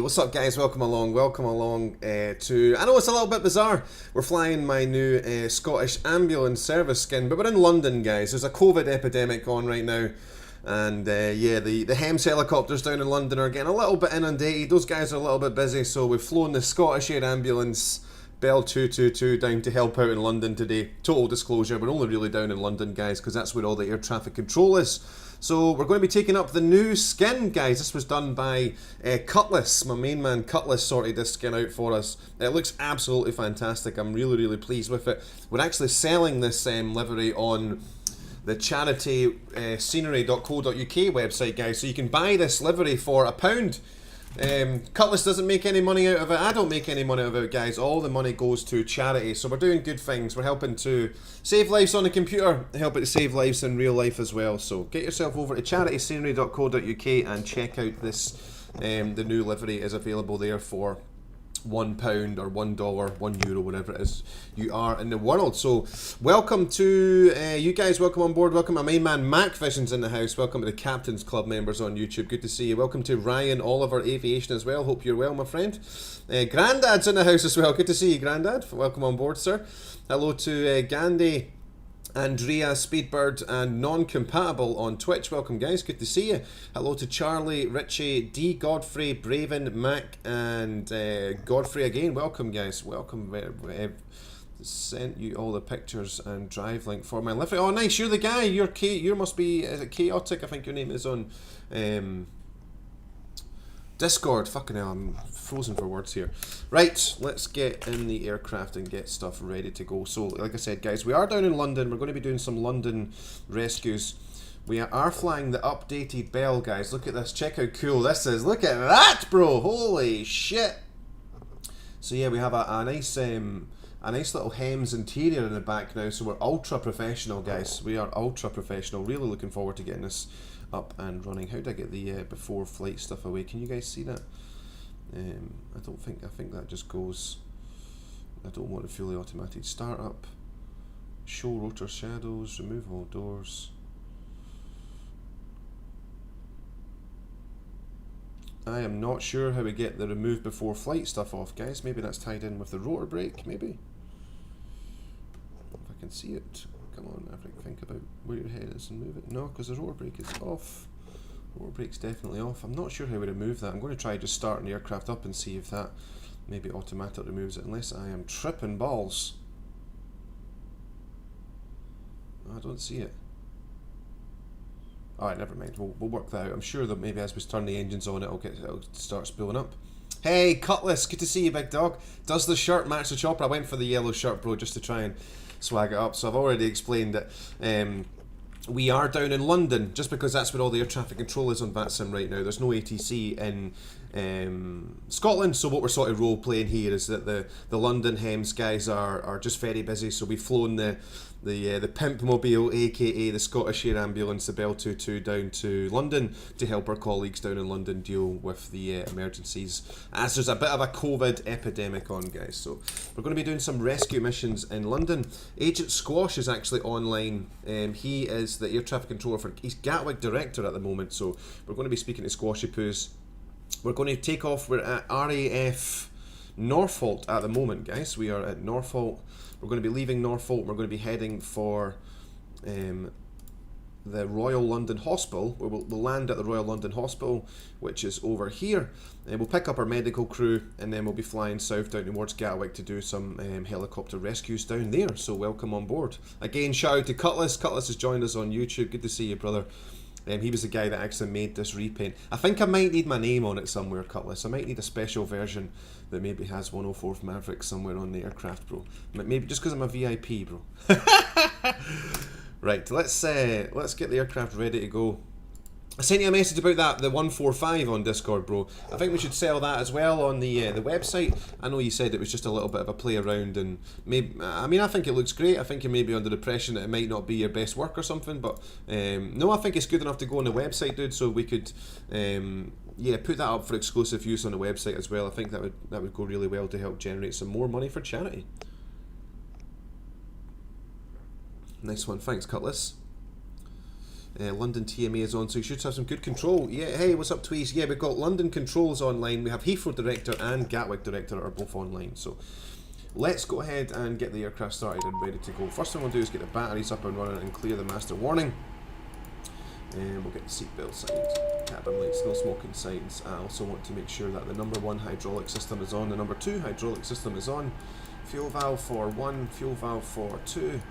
what's up guys? Welcome along to, I know it's a little bit bizarre, we're flying my new Scottish ambulance service skin, but we're in London guys. There's a COVID epidemic on right now, and yeah, the HEMS helicopters down in London are getting a little bit inundated. Those guys are a little bit busy, so we've flown the Scottish Air Ambulance Bell 222 down to help out in London today. Total disclosure, we're only really down in London guys, because that's where all the air traffic control is. So we're going to be taking up the new skin, guys. This was done by Cutlass. My main man Cutlass sorted this skin out for us. It looks absolutely fantastic. I'm really pleased with it. We're actually selling this livery on the charity scenery.co.uk website, guys. So you can buy this livery for £1. Cutlass doesn't make any money out of it. I don't make any money out of it, guys. All the money goes to charity. So we're doing good things. We're helping to save lives on the computer, helping to save lives in real life as well. So get yourself over to charityscenery.co.uk and check out this. The new livery is available there for £1 or $1, €1, whatever it is you are in the world. So welcome to you guys, welcome on board, welcome my main man Mac Vision's in the house, welcome to the Captain's Club members on YouTube, good to see you, welcome to Ryan Oliver Aviation as well, hope you're well my friend. Grandad's in the house as well, good to see you Grandad, welcome on board sir. Hello to Gandhi, Andrea, Speedbird and Non-Compatible on Twitch. Welcome guys, good to see you. Hello to Charlie, Richie, D, Godfrey, Braven, Mac and Godfrey again. Welcome guys, welcome. Sent you all the pictures and drive link for my livery. Oh nice, you're the guy, you must be, is it Chaotic? I think your name is on Discord. Fucking hell, I'm frozen for words here. Right, let's get in the aircraft and get stuff ready to go. So, like I said, guys, we are down in London. We're going to be doing some London rescues. We are flying the updated Bell, guys. Look at this. Check how cool this is. Look at that, bro. Holy shit. So, yeah, we have a nice little HEMS interior in the back now. So, we're ultra professional, guys. We are ultra professional. Really looking forward to getting this up and running. How did I get the before flight stuff away? Can you guys see that? I think that just goes. I don't want a fully automatic startup. Show rotor shadows, remove all doors. I am not sure how we get the remove before flight stuff off, guys. Maybe that's tied in with the rotor brake, maybe. If I can see it. Come on, think about where your head is and move it. No, because the rotor brake is off. Rotor brake's definitely off. I'm not sure how we remove that. I'm going to try just starting the aircraft up and see if that maybe automatically removes it, unless I am tripping balls. I don't see it. Alright, never mind. We'll work that out. I'm sure that maybe as we turn the engines on, it'll start spooling up. Hey, Cutlass, good to see you, big dog. Does the shirt match the chopper? I went for the yellow shirt, bro, just to try and swag it up. So I've already explained that we are down in London, just because that's where all the air traffic control is on VATSIM right now. There's no ATC in Scotland, so what we're sort of role playing here is that the London HEMS guys are just very busy. So we've flown the Pimp Mobile, aka the Scottish Air Ambulance, the Bell 22 down to London to help our colleagues down in London deal with the emergencies, as there's a bit of a COVID epidemic on, guys. So we're going to be doing some rescue missions in London. Agent Squash is actually online. He is the air traffic controller he's Gatwick director at the moment, so we're going to be speaking to Squashy Poos. We're going to take off. We're at RAF Norfolk at the moment, guys. We are at Norfolk. We're going to be leaving Norfolk. We're going to be heading for the Royal London Hospital. We'll land at the Royal London Hospital, which is over here, and we'll pick up our medical crew, and then we'll be flying south down towards Gatwick to do some helicopter rescues down there. So welcome on board. Again, shout out to Cutlass. Cutlass has joined us on YouTube. Good to see you, brother. He was the guy that actually made this repaint. I think I might need my name on it somewhere, Cutlass. I might need a special version that maybe has 104th Maverick somewhere on the aircraft, bro. Maybe just because I'm a VIP, bro. Right, let's get the aircraft ready to go. I sent you a message about that, the 145 on Discord, bro. I think we should sell that as well on the website. I know you said it was just a little bit of a play around, and maybe, I mean, I think it looks great. I think you may be under the impression that it might not be your best work or something, but no, I think it's good enough to go on the website, dude. So we could, yeah, put that up for exclusive use on the website as well. I think that would go really well to help generate some more money for charity. Nice one, thanks, Cutlass. London TMA is on, so you should have some good control. Yeah, hey, what's up, Tweez? Yeah, we've got London controls online. We have Heathrow director and Gatwick director are both online. So let's go ahead and get the aircraft started and ready to go. First thing we'll do is get the batteries up and running and clear the master warning. And we'll get the seatbelt signed, cabin lights, no smoking signs. I also want to make sure that the number 1 hydraulic system is on, the number 2 hydraulic system is on. Fuel valve for 1, fuel valve for 2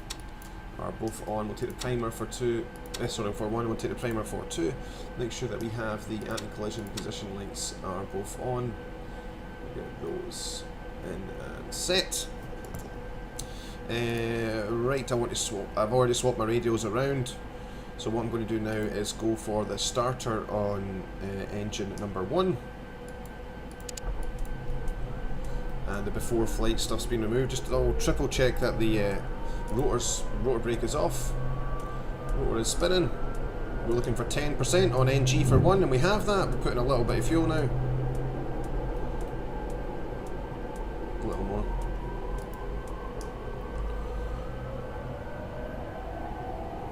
are both on. We'll take the primer for 2. For 1, we'll take the primer for 2. Make sure that we have the anti-collision position lights are both on. We'll get those in and set. Right, I want to swap. I've already swapped my radios around. So what I'm going to do now is go for the starter on engine number 1. And the before flight stuff's been removed. Just to triple check that the rotor brake is off. Rotor is spinning. We're looking for 10% on NG for 1, and we have that. We're putting a little bit of fuel now. A little more.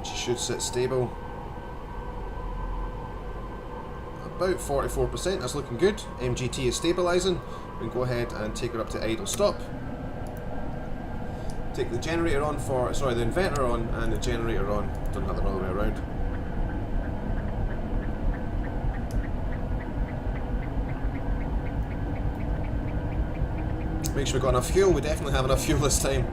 She should sit stable. About 44%, that's looking good. MGT is stabilising. We can go ahead and take her up to idle stop. Take the generator on for, sorry, the inverter on and the generator on. Don't have it all the way around. Make sure we've got enough fuel. We definitely have enough fuel this time.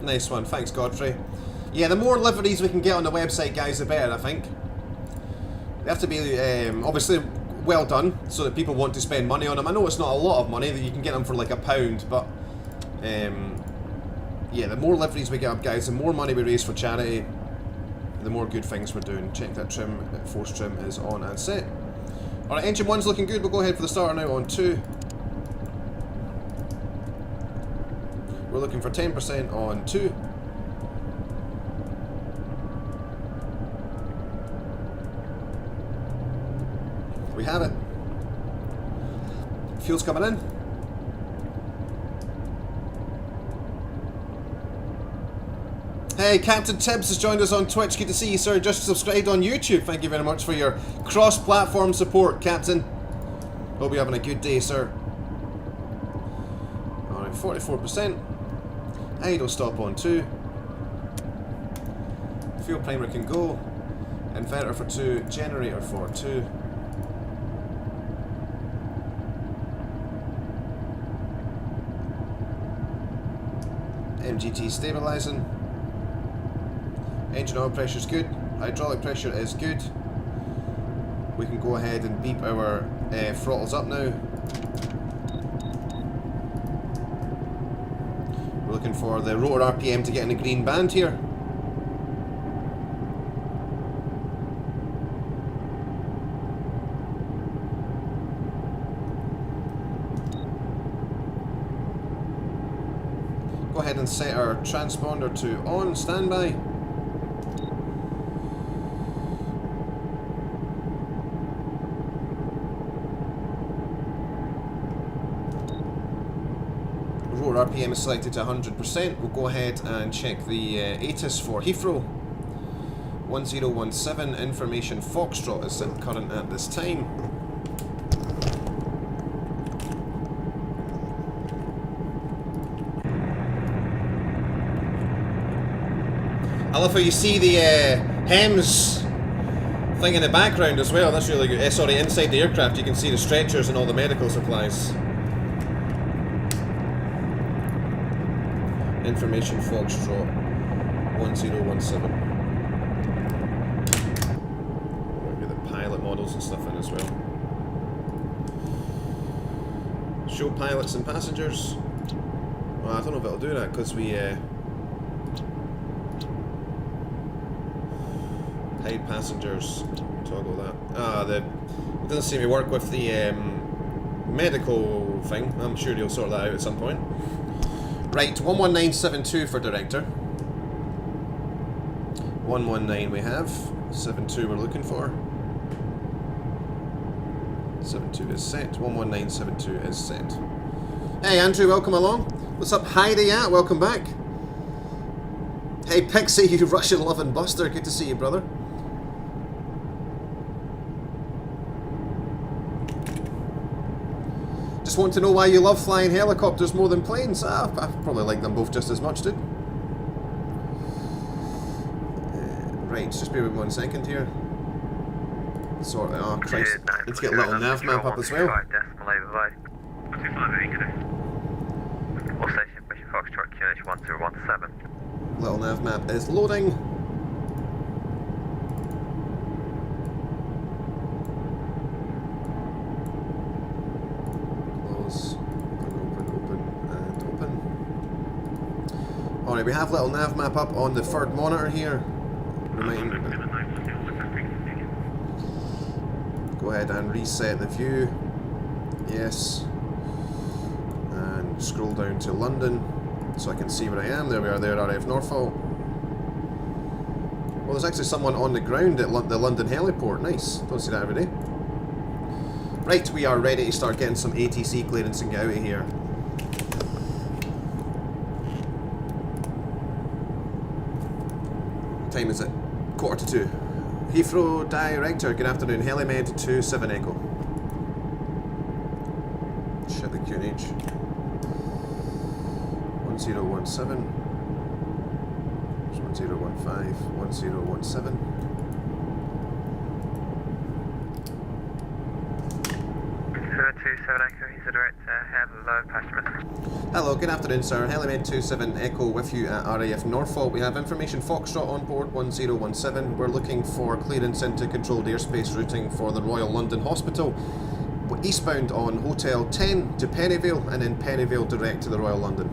Nice one, thanks Godfrey. Yeah, the more liveries we can get on the website, guys, the better, I think. They have to be, obviously, well done, so that people want to spend money on them. I know it's not a lot of money, that you can get them for like £1, but yeah, the more liveries we get up, guys, the more money we raise for charity, the more good things we're doing. Check that trim, force trim is on and set. Alright, engine 1's looking good. We'll go ahead for the starter now on 2. We're looking for 10% on 2. We have it. Fuel's coming in. Hey, Captain Tibbs has joined us on Twitch. Good to see you, sir. Just subscribed on YouTube. Thank you very much for your cross-platform support, Captain. Hope you're having a good day, sir. Alright, 44%. Idle stop on 2. Fuel primer can go. Inverter for 2. Generator for 2. MGT stabilising. Engine oil pressure is good. Hydraulic pressure is good. We can go ahead and beep our throttles up now. We're looking for the rotor RPM to get in the green band here. Go ahead and set our transponder to on standby. Rotor RPM is selected to 100%. We'll go ahead and check the ATIS for Heathrow. 1017 information Foxtrot is set current at this time. I love how you see the HEMS thing in the background as well. That's really good. Sorry, inside the aircraft you can see the stretchers and all the medical supplies. Information Foxtrot 1017. We'll get the pilot models and stuff in as well. Show pilots and passengers. Well, I don't know if it'll do that because we hide passengers. Toggle that. It doesn't seem to work with the medical thing. I'm sure you'll sort that out at some point. Right, 11972 for director. 119 we have. 72 we're looking for. 72 is set. 11972 is set. Hey Andrew, welcome along. What's up, Heidi? Yeah, welcome back. Hey Pixie, you Russian loving buster. Good to see you, brother. Just want to know why you love flying helicopters more than planes. I probably like them both just as much, dude. Right, just bear with me 1 second here. Sort of, oh Christ, need to get a little nav map up as well. Little nav map is loading. Close, open, and open. Alright, we have little nav map up on the third monitor here. Go ahead and reset the view. Yes. And scroll down to London so I can see where I am. There we are there, RAF Norfolk. Well, there's actually someone on the ground at the London heliport. Nice. Don't see that every day. Right, we are ready to start getting some ATC clearance and get out of here. What time is it? 1:45. Heathrow Director, good afternoon. Helimed 27 Echo. Shit, the QNH. 1017. 1015. 1017. He's the director. Hello, passengers. Hello, good afternoon, sir. Helimed 27 Echo with you at RAF Norfolk. We have information Foxtrot on board 1017. We're looking for clearance into controlled airspace routing for the Royal London Hospital. We're eastbound on Hotel 10 to Perivale and then Perivale direct to the Royal London.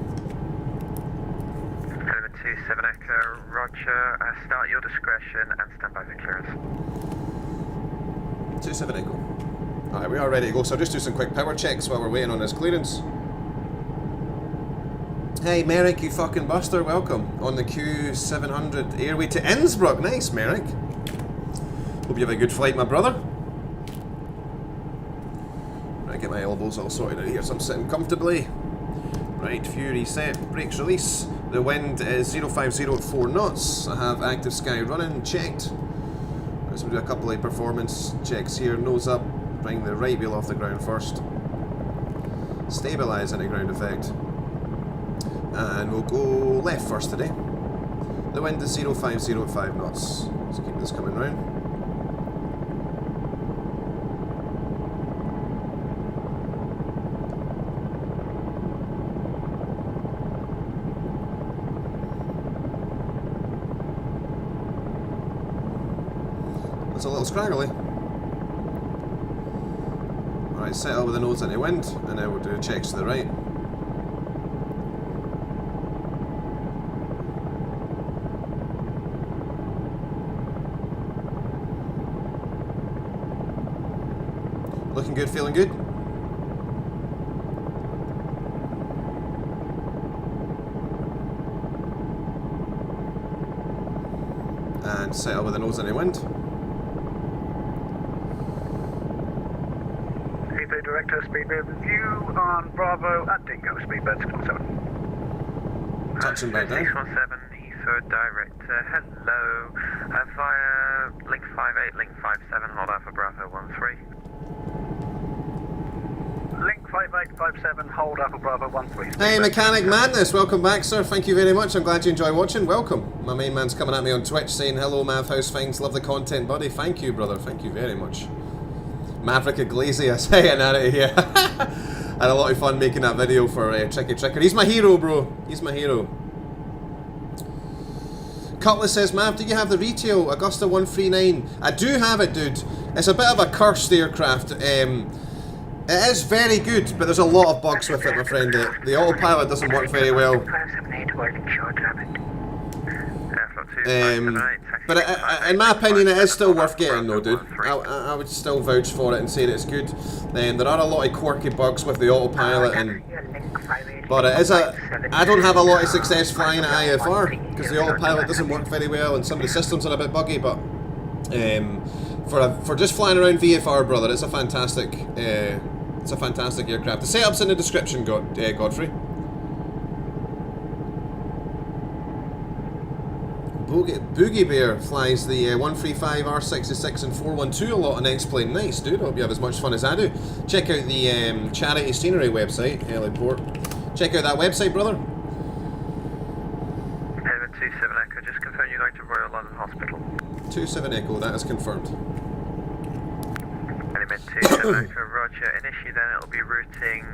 Helimed 27 Echo, roger. Start your discretion and stand by for clearance. 27 Echo. Alright, we are ready to go, so just do some quick power checks while we're waiting on this clearance. Hey Merrick, you fucking buster, welcome on the Q700 airway to Innsbruck. Nice, Merrick. Hope you have a good flight, my brother. Right, get my elbows all sorted out here so I'm sitting comfortably. Right, view reset, brakes release. The wind is 050 at 4 knots. I have active sky running, checked. Let's do a couple of performance checks here. Nose up. Bring the right wheel off the ground first. Stabilise any ground effect. And we'll go left first today. The wind is 050 at 5 knots. Let's keep this coming round. It's a little scraggly. Alright, settle with the nose into wind, and then we'll do checks to the right. Looking good, feeling good? And settle with the nose into wind. Director, speedbird review on Bravo at Dingo, speedbird 617. Touching back down. 617, Heathrow Director, hello. Via link 58, link 57, hold out for Bravo 13. Link 5857, hold out for Bravo 13. Hey Mechanic Madness, welcome back sir, thank you very much, I'm glad you enjoy watching, welcome. My main man's coming at me on Twitch saying hello Mav, how's things, love the content buddy, thank you brother, thank you very much. Maverick Iglesias, hey, an out of here. Had a lot of fun making that video for TrackIR. He's my hero, bro. He's my hero. Cutlass says, Mav, do you have the retail Augusta 139? I do have it, dude. It's a bit of a cursed aircraft. It is very good, but there's a lot of bugs with it, my friend. The autopilot doesn't work very well. But in my opinion, it is still worth getting, though, dude. I would still vouch for it and say that it's good. There are a lot of quirky bugs with the autopilot, but it is I don't have a lot of success flying at IFR because the autopilot doesn't work very well, and some of the systems are a bit buggy. But for just flying around VFR, brother, it's a fantastic aircraft. The setup's in the description, Godfrey. Boogie Bear flies the 135, R66 and 412 a lot on X-Plane. Nice, dude. Hope you have as much fun as I do. Check out the charity scenery website, Heliport. Check out that website, brother. Element 27 Echo, just confirm you're going to Royal London Hospital. 27 Echo, that is confirmed. Element 27 Echo, roger. Initially then it'll be routing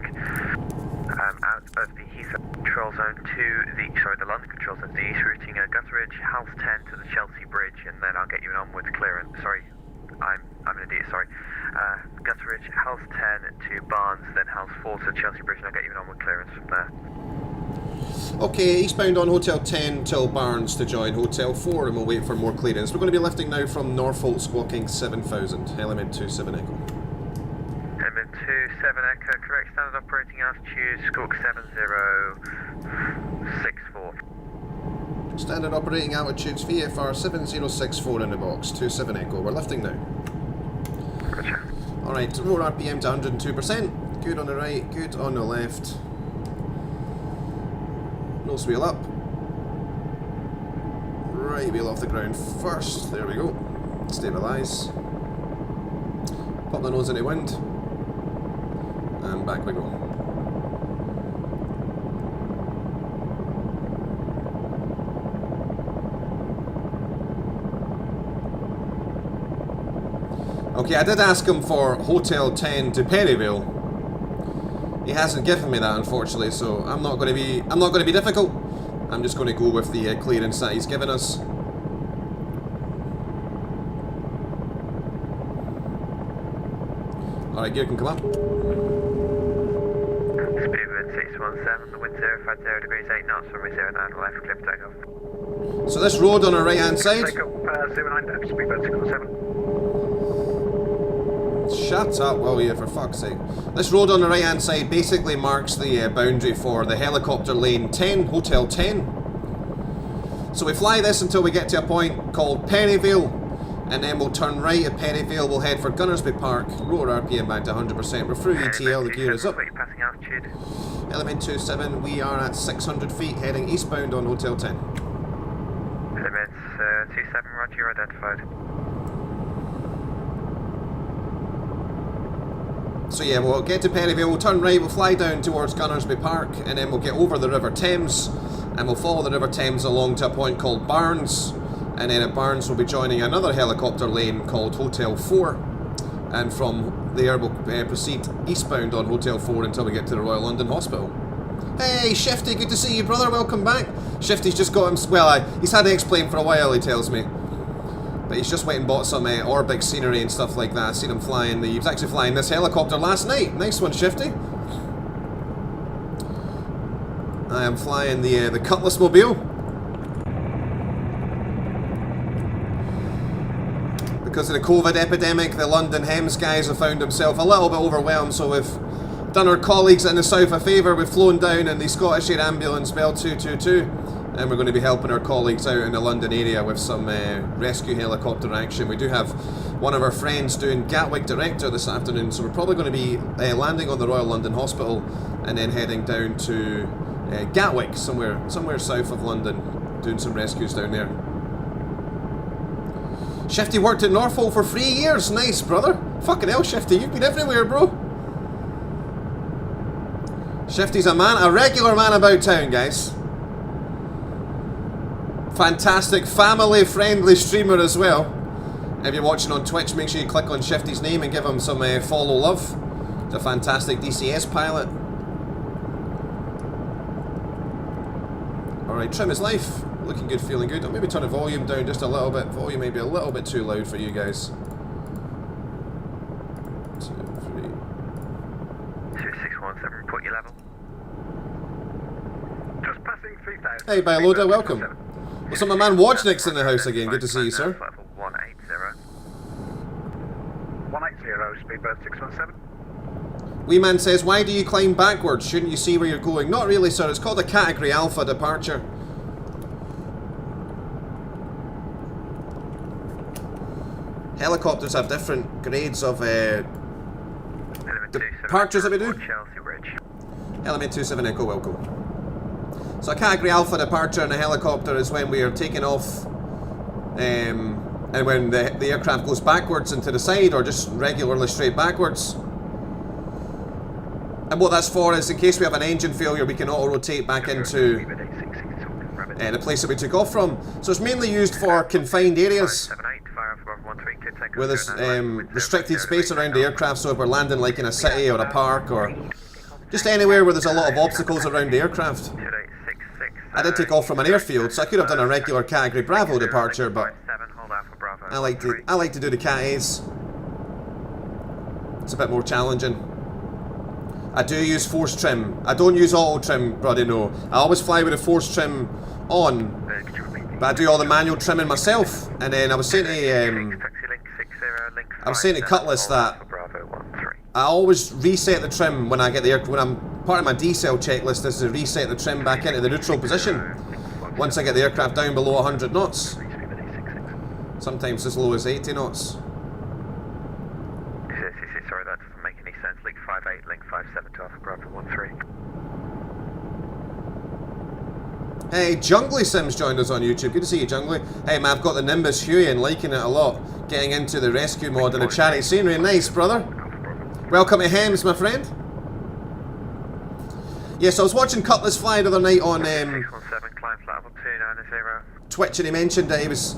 out of the Heathrow control zone to the London control zone to the east, routing Gutteridge, House 10 to the Chelsea Bridge, and then I'll get you an onward clearance. Sorry, I'm an idiot, sorry. Gutteridge, House 10 to Barnes, then House 4 to the Chelsea Bridge, and I'll get you an onward clearance from there. Okay, eastbound on Hotel 10 till Barnes to join Hotel 4, and we'll wait for more clearance. We're going to be lifting now from Norfolk, squawking 7000, Element 27 Echo. Element 27 Echo, correct standard operating altitude, squawk 7064. Standard operating altitudes, VFR 7064 in the box, 27 Echo. We're lifting now. Gotcha. Alright, roll RPM to 102%. Good on the right, good on the left. Nose wheel up. Right wheel off the ground first. There we go. Stabilise. Pop the nose in the wind. And back we go. Okay, I did ask him for Hotel 10 to Perryville. He hasn't given me that, unfortunately, so I'm not going to be difficult. I'm just going to go with the clearance that he's given us. Alright, gear can come up. Speedbird 617, the wind 050 degrees 8 knots, runway 09 left, clear for takeoff. So this road on our right hand side. Takeoff 09 left, speedbird 617. Shut up, will you, for fuck's sake. This road on the right hand side basically marks the boundary for the helicopter lane 10, Hotel 10. So we fly this until we get to a point called Perryville, and then we'll turn right at Perryville, we'll head for Gunnersby Park, rotor RPM back to 100%, we're through ETL, the gear is up. Passing altitude. Element 27, we are at 600 feet, heading eastbound on Hotel 10. Elements 27, roger, you're identified. So yeah, we'll get to Perryville, we'll turn right, we'll fly down towards Gunnersby Park, and then we'll get over the River Thames, and we'll follow the River Thames along to a point called Barnes, and then at Barnes we'll be joining another helicopter lane called Hotel 4, and from there we'll proceed eastbound on Hotel 4 until we get to the Royal London Hospital. Hey Shifty, good to see you, brother, welcome back. Shifty's just got him, well, he's had X-Plane for a while, he tells me. But he's just went and bought some Orbic scenery and stuff like that. I've seen him flying. He was actually flying this helicopter last night. Nice one, Shifty. I am flying the Cutlass Mobile. Because of the COVID epidemic, the London Hems guys have found themselves a little bit overwhelmed, so we've done our colleagues in the south a favour. We've flown down in the Scottish Air Ambulance Bell 222. And we're going to be helping our colleagues out in the London area with some rescue helicopter action. We do have one of our friends doing Gatwick Director this afternoon, so we're probably going to be landing on the Royal London Hospital and then heading down to Gatwick, somewhere south of London, doing some rescues down there. Shifty worked at Norfolk for 3 years. Nice, brother. Fucking hell, Shifty, you've been everywhere, bro. Shifty's a regular man about town, guys. Fantastic family-friendly streamer as well. If you're watching on Twitch, make sure you click on Shifty's name and give him some follow love. He's a fantastic DCS pilot. Alright, trim his life. Looking good, feeling good. I'll maybe turn the volume down just a little bit. Volume may be a little bit too loud for you guys. 2, 3. 2617, report your level. Just passing 3000. Hey, Biloda, welcome. What's up, my man Wojnik's in the house again. Good to see you, sir. Level 180. 180, speedbird 617. Wee man says, why do you climb backwards? Shouldn't you see where you're going? Not really, sir. It's called a Category Alpha departure. Helicopters have different grades of departures that we do. Chelsea Bridge. Element 27 Echo, welcome. So a Category Alpha departure in a helicopter is when we are taking off and when the aircraft goes backwards and to the side or just regularly straight backwards. And what that's for is in case we have an engine failure, we can auto-rotate back into the place that we took off from. So it's mainly used for confined areas where there's restricted space around the aircraft, so if we're landing like in a city or a park or just anywhere where there's a lot of obstacles around the aircraft. I did take off from an airfield, so I could have done a regular Category Bravo departure, but I like to do the Cat A's. It's a bit more challenging. I do use force trim. I don't use auto trim, brother, no. I always fly with the force trim on, but I do all the manual trimming myself. And then I was saying to Cutlass that I always reset the trim when I get the when I'm part of my decel checklist is to reset the trim back into the neutral position once I get the aircraft down below 100 knots. Sometimes as low as 80 knots. Sorry, that doesn't make any sense. Link 58, link 57 to Alpha Bravo 13. Hey, Jungly Sims joined us on YouTube. Good to see you, Jungly. Hey, man, I've got the Nimbus Huey and liking it a lot. Getting into the rescue mod and the charity scenery. Nice, brother. Welcome to Hems, my friend. Yes, I was watching Cutlass fly the other night on Twitch, and he mentioned that he was...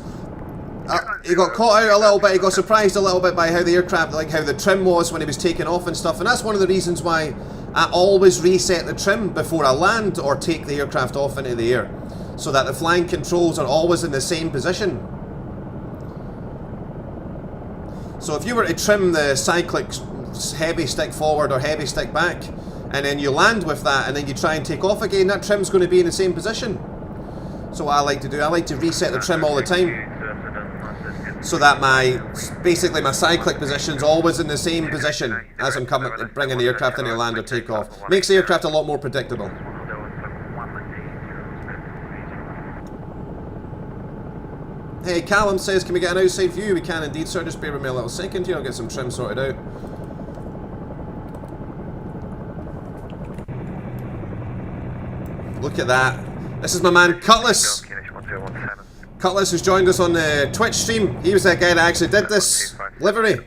he got caught out a little bit, he got surprised a little bit by how the aircraft, like how the trim was when he was taking off and stuff, and that's one of the reasons why I always reset the trim before I land or take the aircraft off into the air, so that the flying controls are always in the same position. So if you were to trim the cyclic heavy stick forward or heavy stick back, and then you land with that and then you try and take off again, that trim's going to be in the same position. So what I like to do, I like to reset the trim all the time, so that basically my cyclic position's always in the same position as I'm bringing the aircraft into land or takeoff. Makes the aircraft a lot more predictable. Hey, Callum says, can we get an outside view? We can indeed, sir. Just bear with me a little second here. I'll get some trim sorted out. Look at that. This is my man Cutlass. Cutlass has joined us on the Twitch stream. He was that guy that actually did this livery.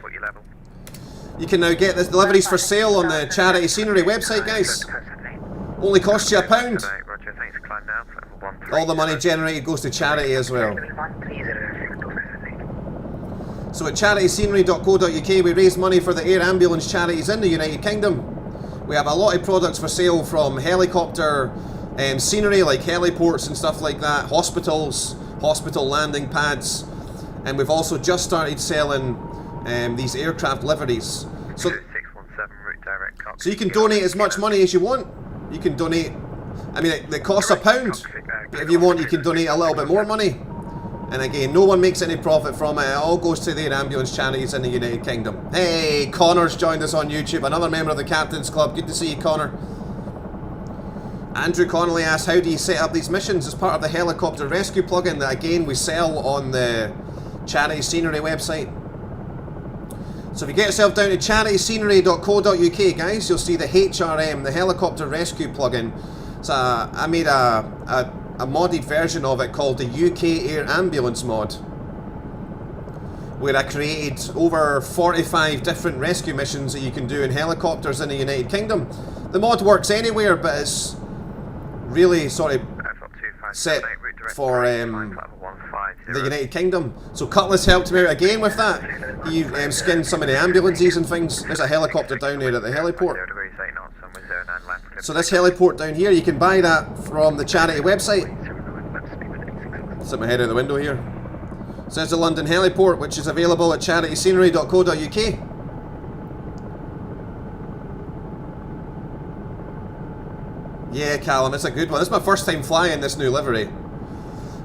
You can now get the liveries for sale on the Charity Scenery website, guys. Only costs you £1. All the money generated goes to charity as well. So at charityscenery.co.uk we raise money for the air ambulance charities in the United Kingdom. We have a lot of products for sale, from helicopter scenery like heliports and stuff like that, hospitals, hospital landing pads, and we've also just started selling these aircraft liveries. So you can donate as much money as you want. You can donate, I mean it costs £1, but if you want you can donate a little bit more money. And again, no one makes any profit from it. It all goes to the air ambulance charities in the United Kingdom. Hey, Connor's joined us on YouTube, another member of the Captain's Club. Good to see you, Connor. Andrew Connolly asks, how do you set up these missions? As part of the helicopter rescue plugin that again we sell on the Charity Scenery website. So if you get yourself down to charityscenery.co.uk, guys, you'll see the HRM, the helicopter rescue plugin. So I made a modded version of it called the UK Air Ambulance mod, where I created over 45 different rescue missions that you can do in helicopters in the United Kingdom. The mod works anywhere, but it's really sort of set for the United Kingdom. So Cutlass helped me out again with that. He skinned some of the ambulances and things. There's a helicopter down there at the heliport. So this heliport down here, you can buy that from the charity website. Set my head out the window here. So there's the London heliport, which is available at charityscenery.co.uk. Yeah, Callum, it's a good one. This is my first time flying this new livery.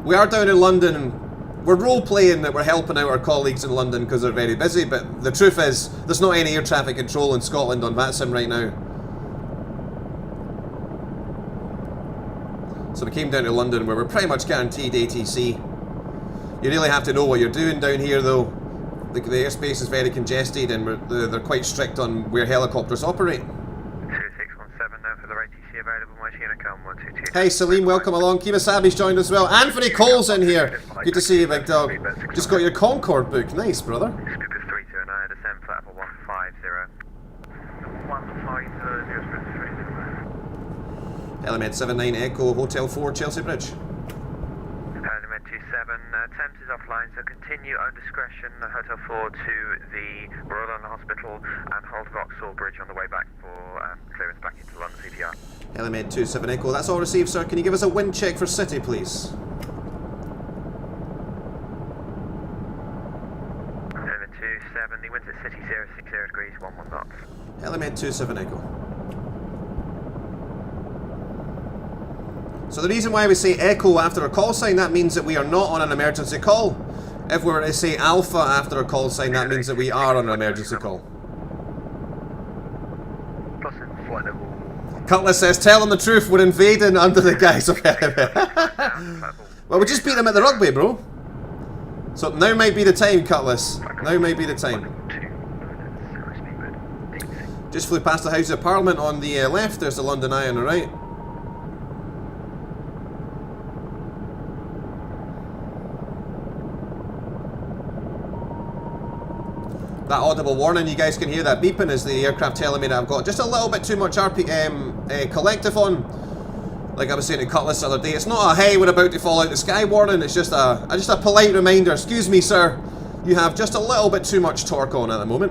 We are down in London. We're role-playing that we're helping out our colleagues in London because they're very busy, but the truth is, there's not any air traffic control in Scotland on VATSIM right now. So we came down to London where we're pretty much guaranteed ATC. You really have to know what you're doing down here though. The airspace is very congested and they're quite strict on where helicopters operate. 2617 now for the ATC available. My Unicom 122. Hey Salim, welcome along. Kima Sabi's joined as well. Anthony Cole's in here. Good to see you, big dog. Just got your Concorde book. Nice, brother. Scoopers 329, descend flat for 150. 150, Element 79 Echo, Hotel 4, Chelsea Bridge. Element 27, Thames is offline, so continue on discretion, Hotel 4 to the Royal London Hospital and hold Vauxhall Bridge on the way back for clearance back into London CPR. Element 27 Echo, that's all received, sir. Can you give us a wind check for City, please? Element 27, the winds at City 060 degrees, 11 knots. Element 27 Echo. So the reason why we say Echo after a call sign, that means that we are not on an emergency call. If we were to say Alpha after a call sign, that means that we are on an emergency call. Cutlass says, tell them the truth, we're invading under the guise of Well, we just beat them at the rugby, bro. So now might be the time, Cutlass. Now might be the time. Just flew past the House of Parliament on the left, there's the London Eye on the right. That audible warning, you guys can hear that beeping, is the aircraft telling me that I've got just a little bit too much RPM collective on. Like I was saying to Cutlass the other day, it's not a hey, we're about to fall out the sky warning, it's just a polite reminder. Excuse me, sir, you have just a little bit too much torque on at the moment.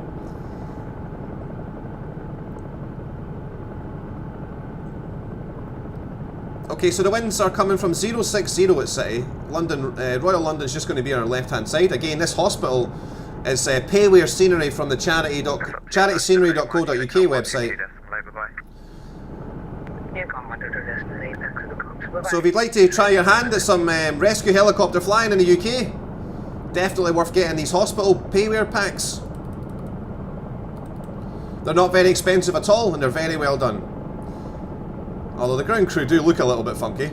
Okay, so the winds are coming from 060 at City. London, Royal London's just going to be on our left-hand side. Again, this hospital is payware scenery from the charityscenery.co.uk website. So if you'd like to try your hand at some rescue helicopter flying in the UK, definitely worth getting these hospital payware packs. They're not very expensive at all and they're very well done. Although the ground crew do look a little bit funky.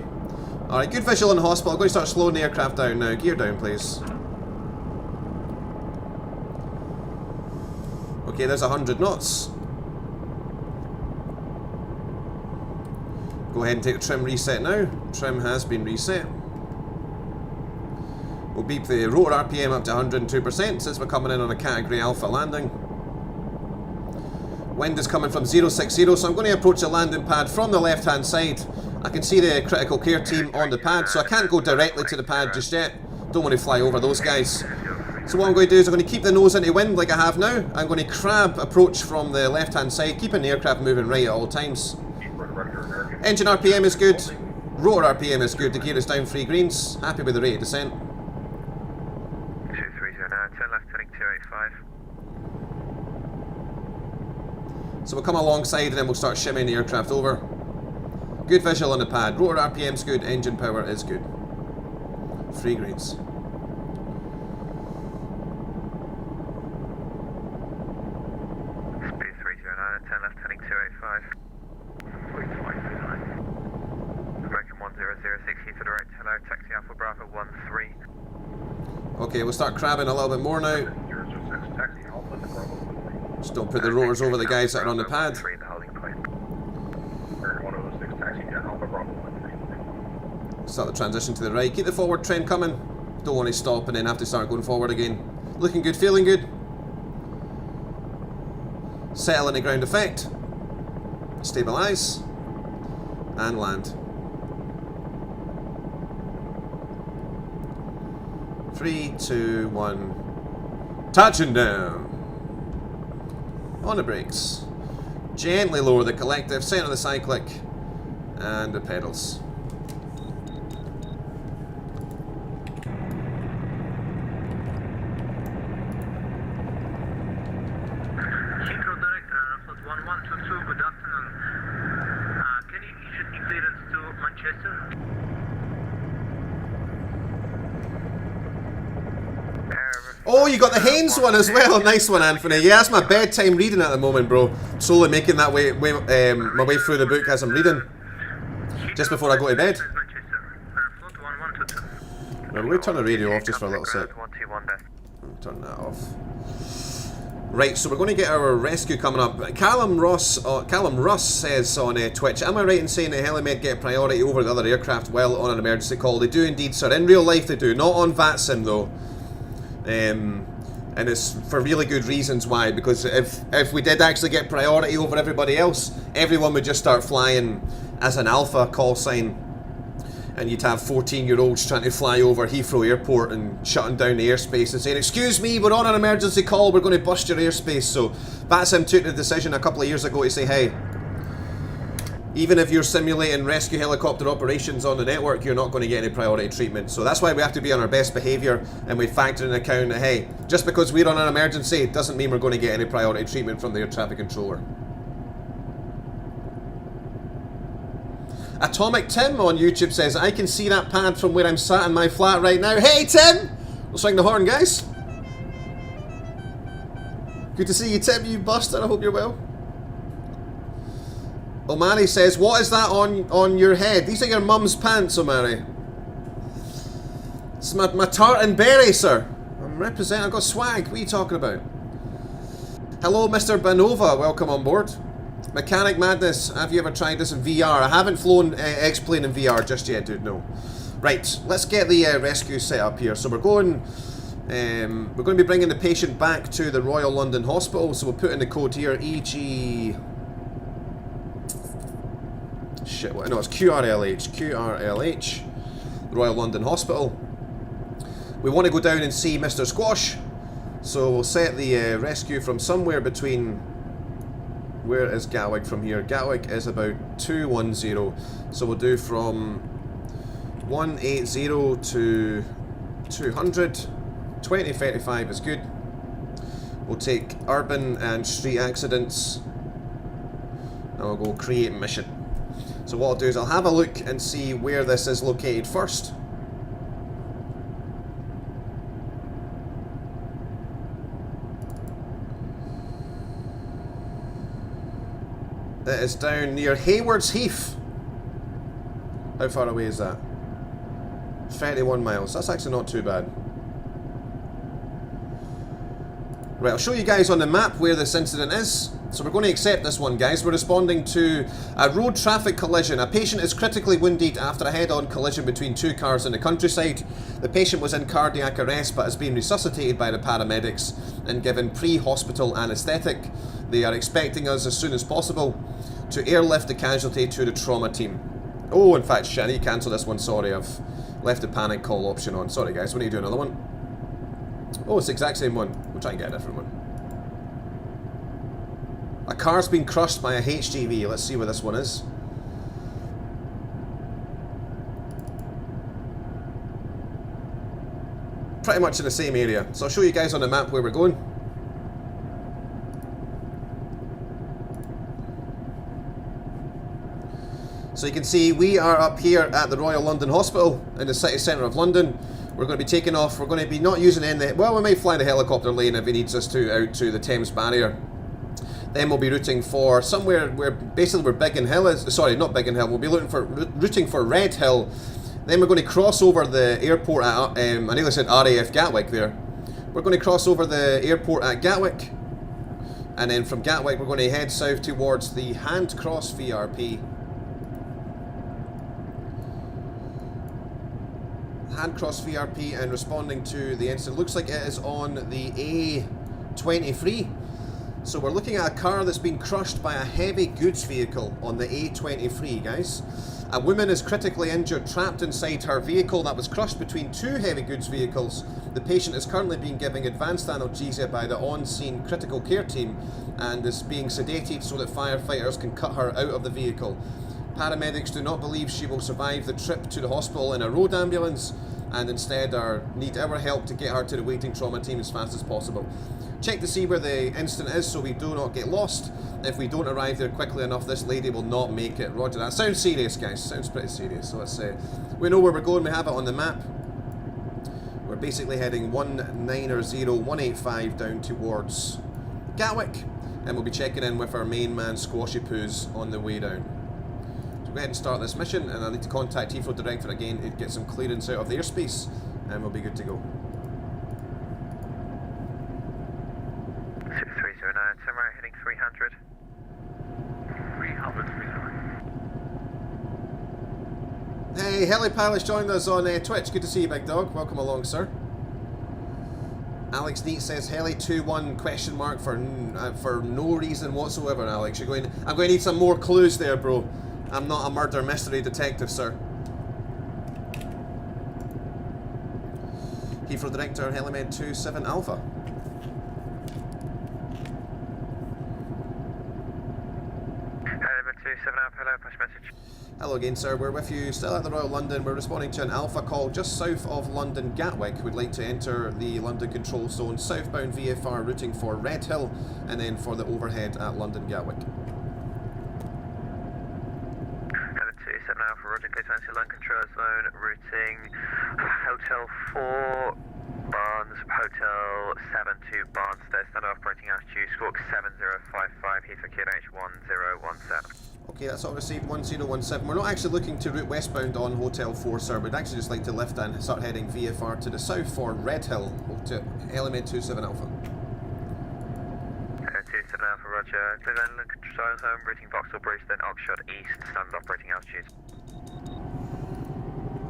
Alright, good visual in the hospital. I'm going to start slowing the aircraft down now. Gear down, please. Okay, there's 100 knots. Go ahead and take the trim reset now. Trim has been reset. We'll beep the rotor RPM up to 102% since we're coming in on a Category Alpha landing. Wind is coming from 060, so I'm going to approach the landing pad from the left-hand side. I can see the critical care team on the pad, so I can't go directly to the pad just yet. Don't want to fly over those guys. So what I'm going to do is I'm going to keep the nose into wind like I have now. I'm going to crab approach from the left-hand side, keeping the aircraft moving right at all times. Engine RPM is good. Rotor RPM is good. The gear is down 3 greens. Happy with the rate of descent. 230 now, turn left, turning 285. So we'll come alongside and then we'll start shimmying the aircraft over. Good visual on the pad. Rotor RPM is good. Engine power is good. 3 greens. Speed 309, turn left, turning 285. American 10060 to the right, hello, taxi Alpha Bravo 13. Okay, we'll start crabbing a little bit more now. Just don't put the rotors over the guys that are on the pad. Start the transition to the right. Keep the forward trend coming. Don't want to stop and then have to start going forward again. Looking good, feeling good. Settle in the ground effect. Stabilise. And land. 3, 2, 1. Touching down. On the brakes. Gently lower the collective, centre the cyclic, and the pedals. Heathrow Director, Aeroflot 1122, good afternoon. Can you issue clearance to Manchester? Oh, you got the Haynes one as well. Nice one, Anthony. Yeah, that's my bedtime reading at the moment, bro. Slowly making that my way through the book as I'm reading. Just before I go to bed. Well, we'll turn the radio off just for a little sec. Turn that off. Right, so we're going to get our rescue coming up. Callum Russ says on Twitch, am I right in saying that Helimed get priority over the other aircraft while on an emergency call? They do indeed, sir. In real life they do. Not on VATSIM though. And it's for really good reasons why. Because if we did actually get priority over everybody else, everyone would just start flying as an alpha call sign. And you'd have 14-year-olds trying to fly over Heathrow Airport and shutting down the airspace and saying, excuse me, we're on an emergency call, we're going to bust your airspace. So VATSIM took the decision a couple of years ago to say, hey, even if you're simulating rescue helicopter operations on the network, you're not going to get any priority treatment. So that's why we have to be on our best behaviour, and we factor in account that, hey, just because we're on an emergency doesn't mean we're going to get any priority treatment from the air traffic controller. Atomic Tim on YouTube says, I can see that pad from where I'm sat in my flat right now. Hey Tim! Let's ring the horn, guys. Good to see you, Tim, you buster. I hope you're well. Omari says, what is that on your head? These are your mum's pants, Omari. It's my Tartan Beret, sir. I'm representing, I've got swag. What are you talking about? Hello, Mr. Banova. Welcome on board. Mechanic Madness, have you ever tried this in VR? I haven't flown X-Plane in VR just yet, dude, no. Right, let's get the rescue set up here. So we're going to be bringing the patient back to the Royal London Hospital. So we'll put in the code here, EG... Shit, no, it's QRLH, Royal London Hospital. We want to go down and see Mr. Squash. So we'll set the rescue from somewhere between... Where is Gatwick from here? Gatwick is about 210. So we'll do from 180 to 200. 2035 is good. We'll take urban and street accidents. And we'll go create mission. So what I'll do is I'll have a look and see where this is located first. It is down near Haywards Heath. How far away is that? 31 miles. That's actually not too bad. Right, I'll show you guys on the map where this incident is. So we're going to accept this one, guys. We're responding to a road traffic collision. A patient is critically wounded after a head-on collision between two cars in the countryside. The patient was in cardiac arrest but has been resuscitated by the paramedics and given pre-hospital anaesthetic. They are expecting us as soon as possible to airlift the casualty to the trauma team. Oh, in fact, shit, I need to cancel this one. Sorry, I've left the panic call option on. Sorry, guys. We need to do another one. Oh, it's the exact same one. We'll try and get a different one. A car's been crushed by a HGV. Let's see where this one is. Pretty much in the same area. So I'll show you guys on the map where we're going. So you can see we are up here at the Royal London Hospital in the city centre of London. We're going to be taking off. We're going to be not using any... Well, we might fly the helicopter lane if he needs us to out to the Thames Barrier. Then we'll be routing for somewhere where basically where Biggin Hill is. Sorry, not Biggin Hill. We'll be routing for Red Hill. Then we're going to cross over the airport at... I nearly said RAF Gatwick there. We're going to cross over the airport at Gatwick. And then from Gatwick we're going to head south towards the Handcross VRP. Handcross VRP and responding to the incident. Looks like it is on the A23. So we're looking at a car that's been crushed by a heavy goods vehicle on the A23, guys. A woman is critically injured, trapped inside her vehicle that was crushed between two heavy goods vehicles. The patient is currently being given advanced analgesia by the on-scene critical care team and is being sedated so that firefighters can cut her out of the vehicle. Paramedics do not believe she will survive the trip to the hospital in a road ambulance and instead need our help to get her to the waiting trauma team as fast as possible. Check to see where the incident is so we do not get lost. If we don't arrive there quickly enough, this lady will not make it. Roger that. Sounds serious, guys. Sounds pretty serious. So let's say we know where we're going. We have it on the map. We're basically heading 190185 down towards Gatwick, and we'll be checking in with our main man Squashy Poos on the way down. So go ahead and start this mission, and I need to contact Heathrow Director again to get some clearance out of the airspace, and we'll be good to go. 6309, turn right, heading 300. 300. Hey, Heli Pilot's joined us on Twitch. Good to see you, big dog. Welcome along, sir. Alex Neat says Heli 2-1 question mark for no reason whatsoever. Alex, I'm going to need some more clues there, bro. I'm not a murder mystery detective, sir. Heathrow Director, Helimed 27 Alpha. Helimed 27 Alpha, hello, push message. Hello again, sir. We're with you still at the Royal London. We're responding to an Alpha call just south of London Gatwick. We'd like to enter the London control zone southbound VFR routing for Red Hill and then for the overhead at London Gatwick. Helimed 27 Alpha, roger, please enter London control zone routing Hotel 4 Barnes, Hotel 7 to Barnstead, standard operating altitude, squawk 7055, Heathrow QNH 1017. Okay, that's all received 1017. We're not actually looking to route westbound on Hotel 4, sir. We'd actually just like to lift and start heading VFR to the south for Red Hill, to Element 27 Alpha. 27 Alpha, roger. Clear London control zone, routing Vauxhall Bridge, then Oxford East, standard operating altitude.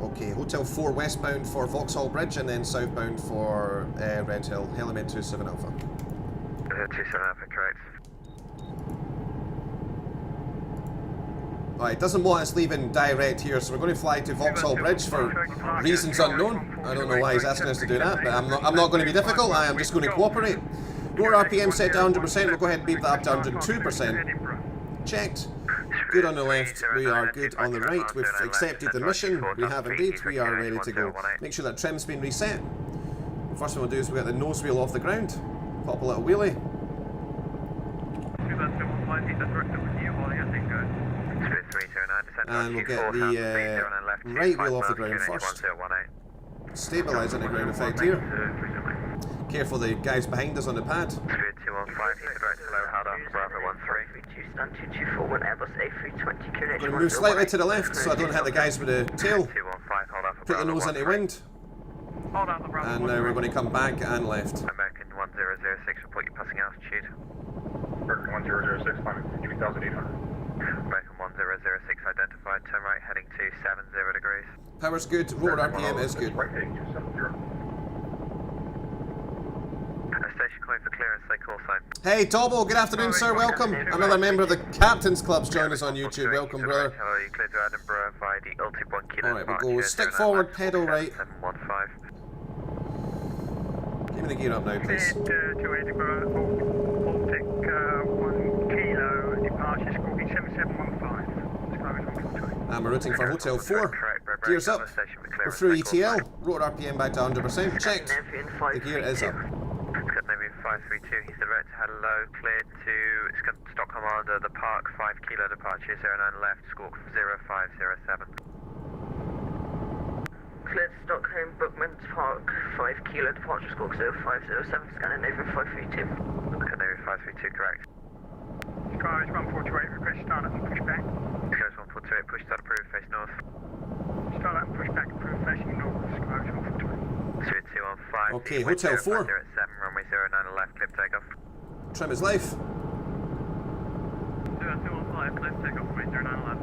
Okay, Hotel 4 westbound for Vauxhall Bridge and then southbound for Red Hill, Element 27 Alpha. 27 Alpha, correct. It doesn't want us leaving direct here, so we're going to fly to Vauxhall Bridge for reasons unknown. I don't know why he's asking us to do that, but I'm not going to be difficult. I am just going to cooperate. Rotor RPM set to 100%. We'll go ahead and beep that up to 102%. Checked. Good on the left. We are good on the right. We've accepted the mission. We have indeed. We are ready to go. Make sure that trim's been reset. The first thing we'll do is we'll get the nose wheel off the ground. Pop a little wheelie. And we'll get the right wheel off the ground first. Stabilise any ground effect here. Careful the guys behind us on the pad. I'm going to move slightly to the left so I don't hit the guys with the tail. Put the nose into wind. And now we're going to come back and left. American 1006, report you passing altitude. American 1006, climbing 3,800. American 1006 identified, turn right heading to 70 degrees. Power's good, rotor RPM is good. Right heading 270. Station calling for clearance, say call sign. Hey Dobbo, good afternoon sir, welcome. Another member of the Captain's Club's joined us on YouTube, welcome brother. Hello, you cleared to Edinburgh via the Ulti 1 kilo. Alright, we'll go stick forward, pedal right. 715. Give me the gear up now please. To Edinburgh, Baltic 1 kilo, departure squawking 7715. And we're routing for Hotel 4. Gears up. We're through ETL. Rotor RPM back to 100%. Checked. The gear is up. Navy 532, he's the director, hello, cleared to Stock Commander, the Park 5 kilo departure, 09 left, squawk 0507. Cleared Stockholm, Bookman Park, 5 kilo departure, squawk 0507, Scandinavian 532. Scandinavian 532, correct. Skyrise 148, request start up and push back. Skyrise 148, push start approved, face north. Start up and push back, approved, facing north, Skyrise 148. 2215. Okay, Hotel 4. 07, runway 09 left, clip takeoff. Trim is life. 0215, clip takeoff, runway 09 left.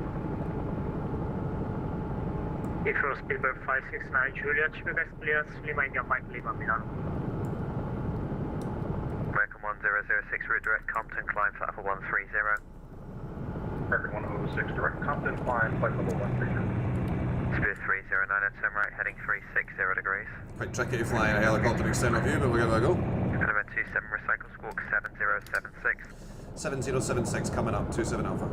Heathrow Speedbird 569, Juliet, request clearance, Lima India, Mike Lima, Milan. American 1006, route direct Compton, climb flight level 130. American 106, direct Compton, climb flight level 130. Speed 309 and turn right heading 360 degrees. Quite tricky to fly in a helicopter external view, but we'll give it a go. Element 27 recycle squawk 7076. 7076 coming up, 27 Alpha.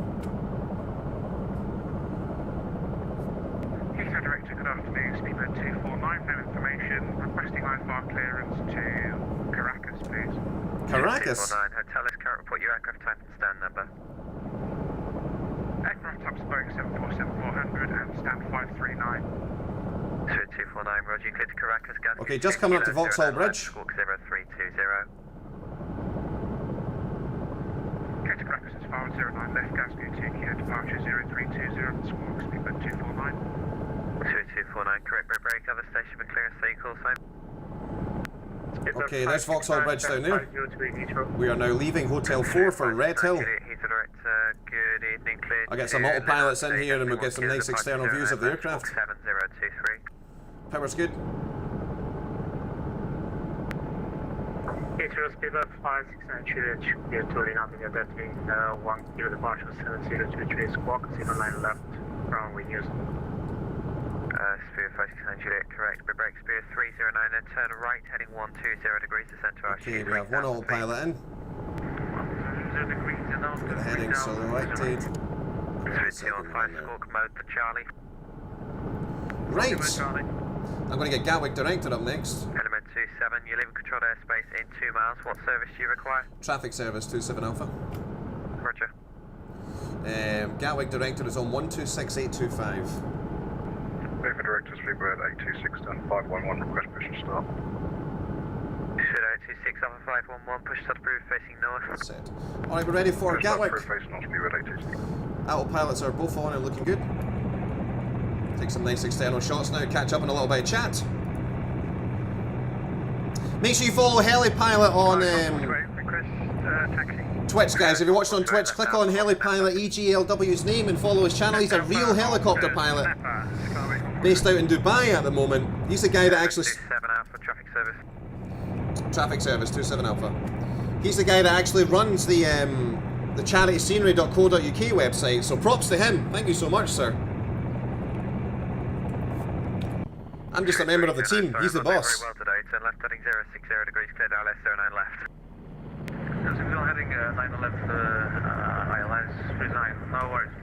Heathrow Director, good afternoon, Speedbird 249, no information, requesting IFR clearance to Caracas, please. Caracas? 249, hotel is current, report your aircraft type and stand number. Aircraft type Boeing 747-400 and stand 539. 249, Roger, clear to Caracas, gas. Okay, just coming up to Vauxhall Bridge. Squawk 0320. Get to Caracas as far as 09 left, gas, go 2 kilo, departure 0320, squawk, speedbird 249. 2249, correct, brake, other station for clearance, so you call sign. Okay, there's Vauxhall Bridge down there. We are now leaving Hotel 4 for Red Hill. Good evening, clear. I'll get some autopilots in here and we'll get some nice external views of the aircraft. 7023. Power's good. Aviators, speedbird 569 clear to nothing at that being 1 kilo departure 7023, squawk 09 left, runway news. Spirit 569 Juliet, correct. Brake Spirit 309, then turn right, heading 120 degrees, descent to our Okay, we have one autopilot in. 10 degrees and now Got the heading selected. 205, squawk mode for Charlie. Right! I'm going to get Gatwick Director up next. Element 27, you're leaving controlled airspace in 2 miles. What service do you require? Traffic service 27 Alpha. Roger. Gatwick Director is on 126825. Lever directors, Freebird 826 done 511, request push and start. Should 826 Alpha 511, push start approved facing north. Set. Alright, we're ready for Gatwick. Facing north, Freebird 826. Autopilots are both on and looking good. Take some nice external shots now, catch up in a little bit of chat. Make sure you follow Helipilot on Twitch, guys. If you're watching on Twitch, click on Helipilot EGLW's name and follow his channel. He's a real helicopter pilot based out in Dubai at the moment. He's the guy that actually... 27 Alpha, traffic service. Traffic service, 27 Alpha. He's the guy that actually runs the charityScenery.co.uk website, so props to him. Thank you so much, sir. I'm just a member of the team. He's the boss. Very well today. Turn left heading 060 degrees, clear down left 09 left. Still heading 9 left, ILS 39, no worries.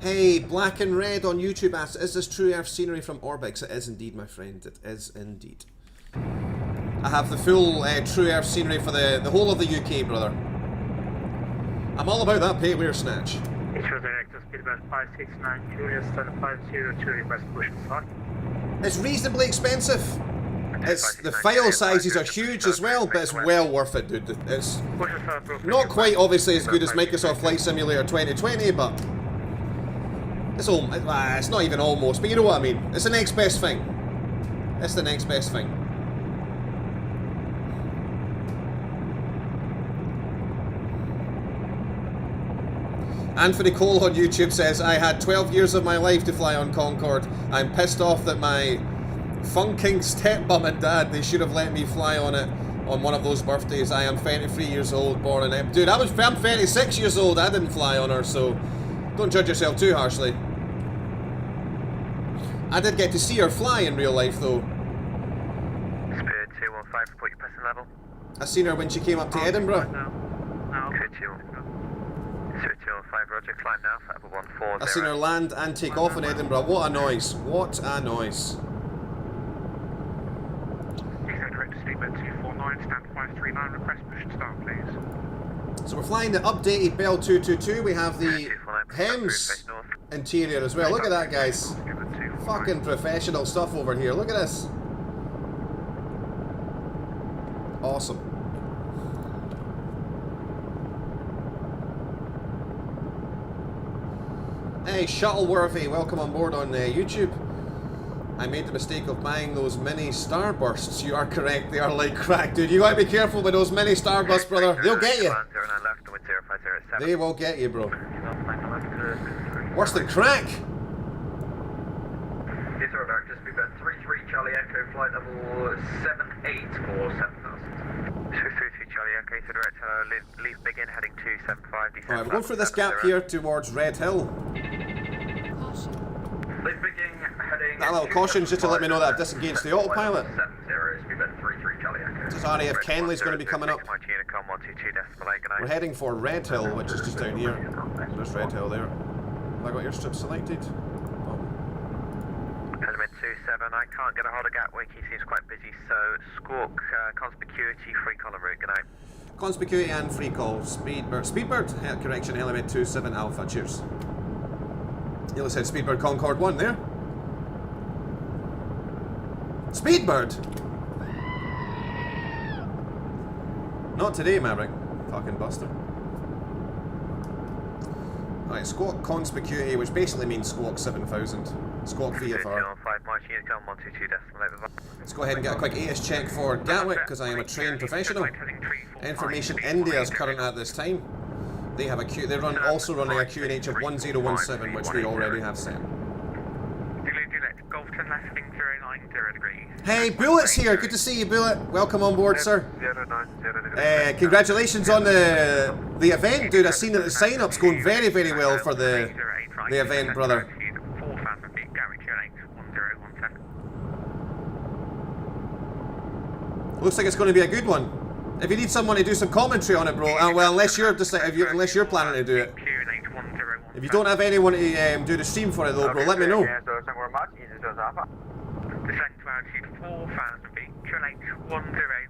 Hey, Black and Red on YouTube asks, is this True Earth scenery from Orbix? It is indeed, my friend. It is indeed. I have the full True Earth scenery for the whole of the UK, brother. I'm all about that pay-wear snatch. Aviators director, speedbird 569 Juliet, stand 502, request push and start. It's reasonably expensive. The file sizes are huge as well, but it's well worth it, dude. It's not quite obviously as good as Microsoft Flight Simulator 2020, but it's not even almost, but you know what I mean. It's the next best thing. It's the next best thing. Anthony Cole on YouTube says, I had 12 years of my life to fly on Concorde. I'm pissed off that my funking stepmom and dad, they should have let me fly on it on one of those birthdays. I am 33 years old, born in... Dude, I'm 36 years old. I didn't fly on her, so don't judge yourself too harshly. I did get to see her fly in real life, though. Spirit 215, report your passing level. I seen her when she came up to Edinburgh. Spirit 215, Roger, climb now, level 140. I seen her land and take off in Edinburgh. What a noise. What a noise. Director, speedbird 249, stand 539, request push and start, please. So we're flying the updated Bell 222. We have the Hems interior as well. Look at that, guys. Fucking professional stuff over here. Look at this. Awesome. Hey, Shuttleworthy, welcome on board on YouTube. I made the mistake of buying those mini starbursts. You are correct, they are like crack, dude. You gotta be careful with those mini starbursts, brother. They'll get you. They will get you, bro. Worse than crack. Yes, sir, Director. Speedbird 33 Charlie Echo, flight level 78 for 7,000. 233 Charlie Echo, so Director, leave begin heading 275. Alright, we're going through this gap here towards Red Hill. Leave begin heading. That little caution's just to let me know that I've disengaged the autopilot. 70, Speedbird 33 Charlie Echo. This is RAF Kenley's going to be coming up. We're heading for Red Hill, which is just down here. So there's Red Hill there. Have I got your strip selected? Oh. Element 27, I can't get a hold of Gatwick, he seems quite busy, so squawk, conspicuity, free column route, good night. Conspicuity and free call. Speedbird, correction, element 27 Alpha, cheers. Yellow said Speedbird Concorde 1 there. Speedbird! Not today, Maverick. Fucking buster. Alright, Squawk Conspicuity, which basically means Squawk 7000. Squawk VFR. Let's go ahead and get a quick AS check for Gatwick, because I am a trained professional. Information India is current at this time. They have a Q. They're also running a QNH of 1017, which we already have set. Hey, Bullet's here. Good to see you, Bullet. Welcome on board, sir. Congratulations on the event, dude. I've seen that the sign-up's going very, very well for the event, brother. Looks like it's going to be a good one. If you need someone to do some commentary on it, bro, well, unless you're planning to do it. If you don't have anyone to do the stream for it, though, bro, let me know. Descent to altitude 4,000 feet, QNH 1017.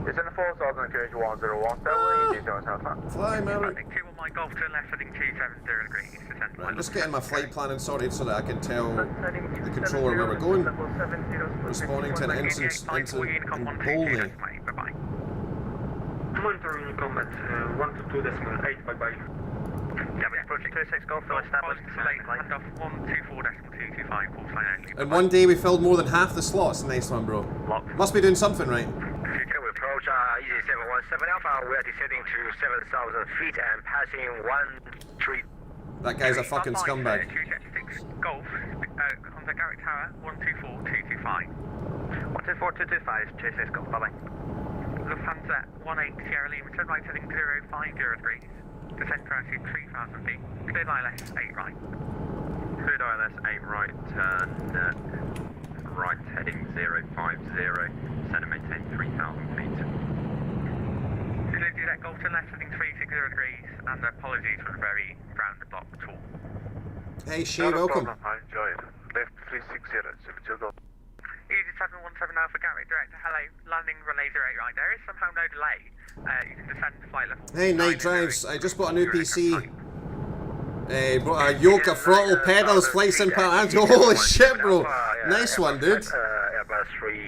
Descend to 4,000, QNH 1017, Fly, Maverick. Heading 2 on my Golf to the left, heading 270 degrees, descent to Right, I'm just getting my flight planning sorted so that I can tell the controller where we're going. Responding to an instance in Bolney. Bye-bye. Monitoring combat 122.8, bye-bye. Project 26 Golf will establish handoff 124.225, full sign only. In one day we filled more than half the slots. Nice one, bro. Must be doing something right. We approach EZ717 Alpha, we are descending to 7,000 feet and passing 13. That guy's a fucking scumbag. 276 Golf, contact Garrick Tower 124.225. 124.225, 26 Golf, bye-bye. Lufthansa 18 Sierra Lima, turn right heading 050 degrees. Descent to altitude 3,000 feet. Cleared ILS 8 right. Cleared ILS 8 right, turn right heading 050. Descend and maintain 3,000 feet. Zulu Juliet Golf to left heading 360 degrees, and apologies for the very round the block tour. Hey, Shay, welcome. I enjoy it. Left 360, Zulu Golf. EZ717 Alpha Gatwick director, hello, landing relay 08 right. There is somehow no delay. You can descend to flight level. Hey, Night Drives, I just bought a new PC. Brought a yoke of throttle, pedals, flight sim power. Holy shit, bro! Nice one, dude.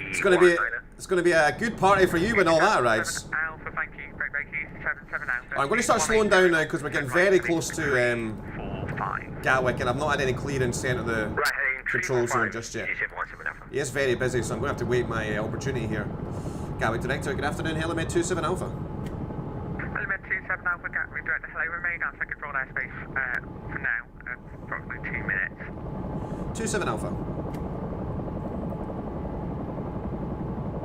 It's gonna be a good party for you when all that arrives. Alpha, thank you. Break EZ717 Alpha. I'm going to start slowing down now because we're getting very close to Gatwick, and I've not had any clearance to enter the control zone just yet. He is very busy, so I'm going to have to wait my opportunity here. Gatwick Director, good afternoon, Helimed 27 Alpha. Helimed 27 Alpha, Gatwick Director, hello, remain outside controlled airspace for now, approximately 2 minutes. 27 Alpha.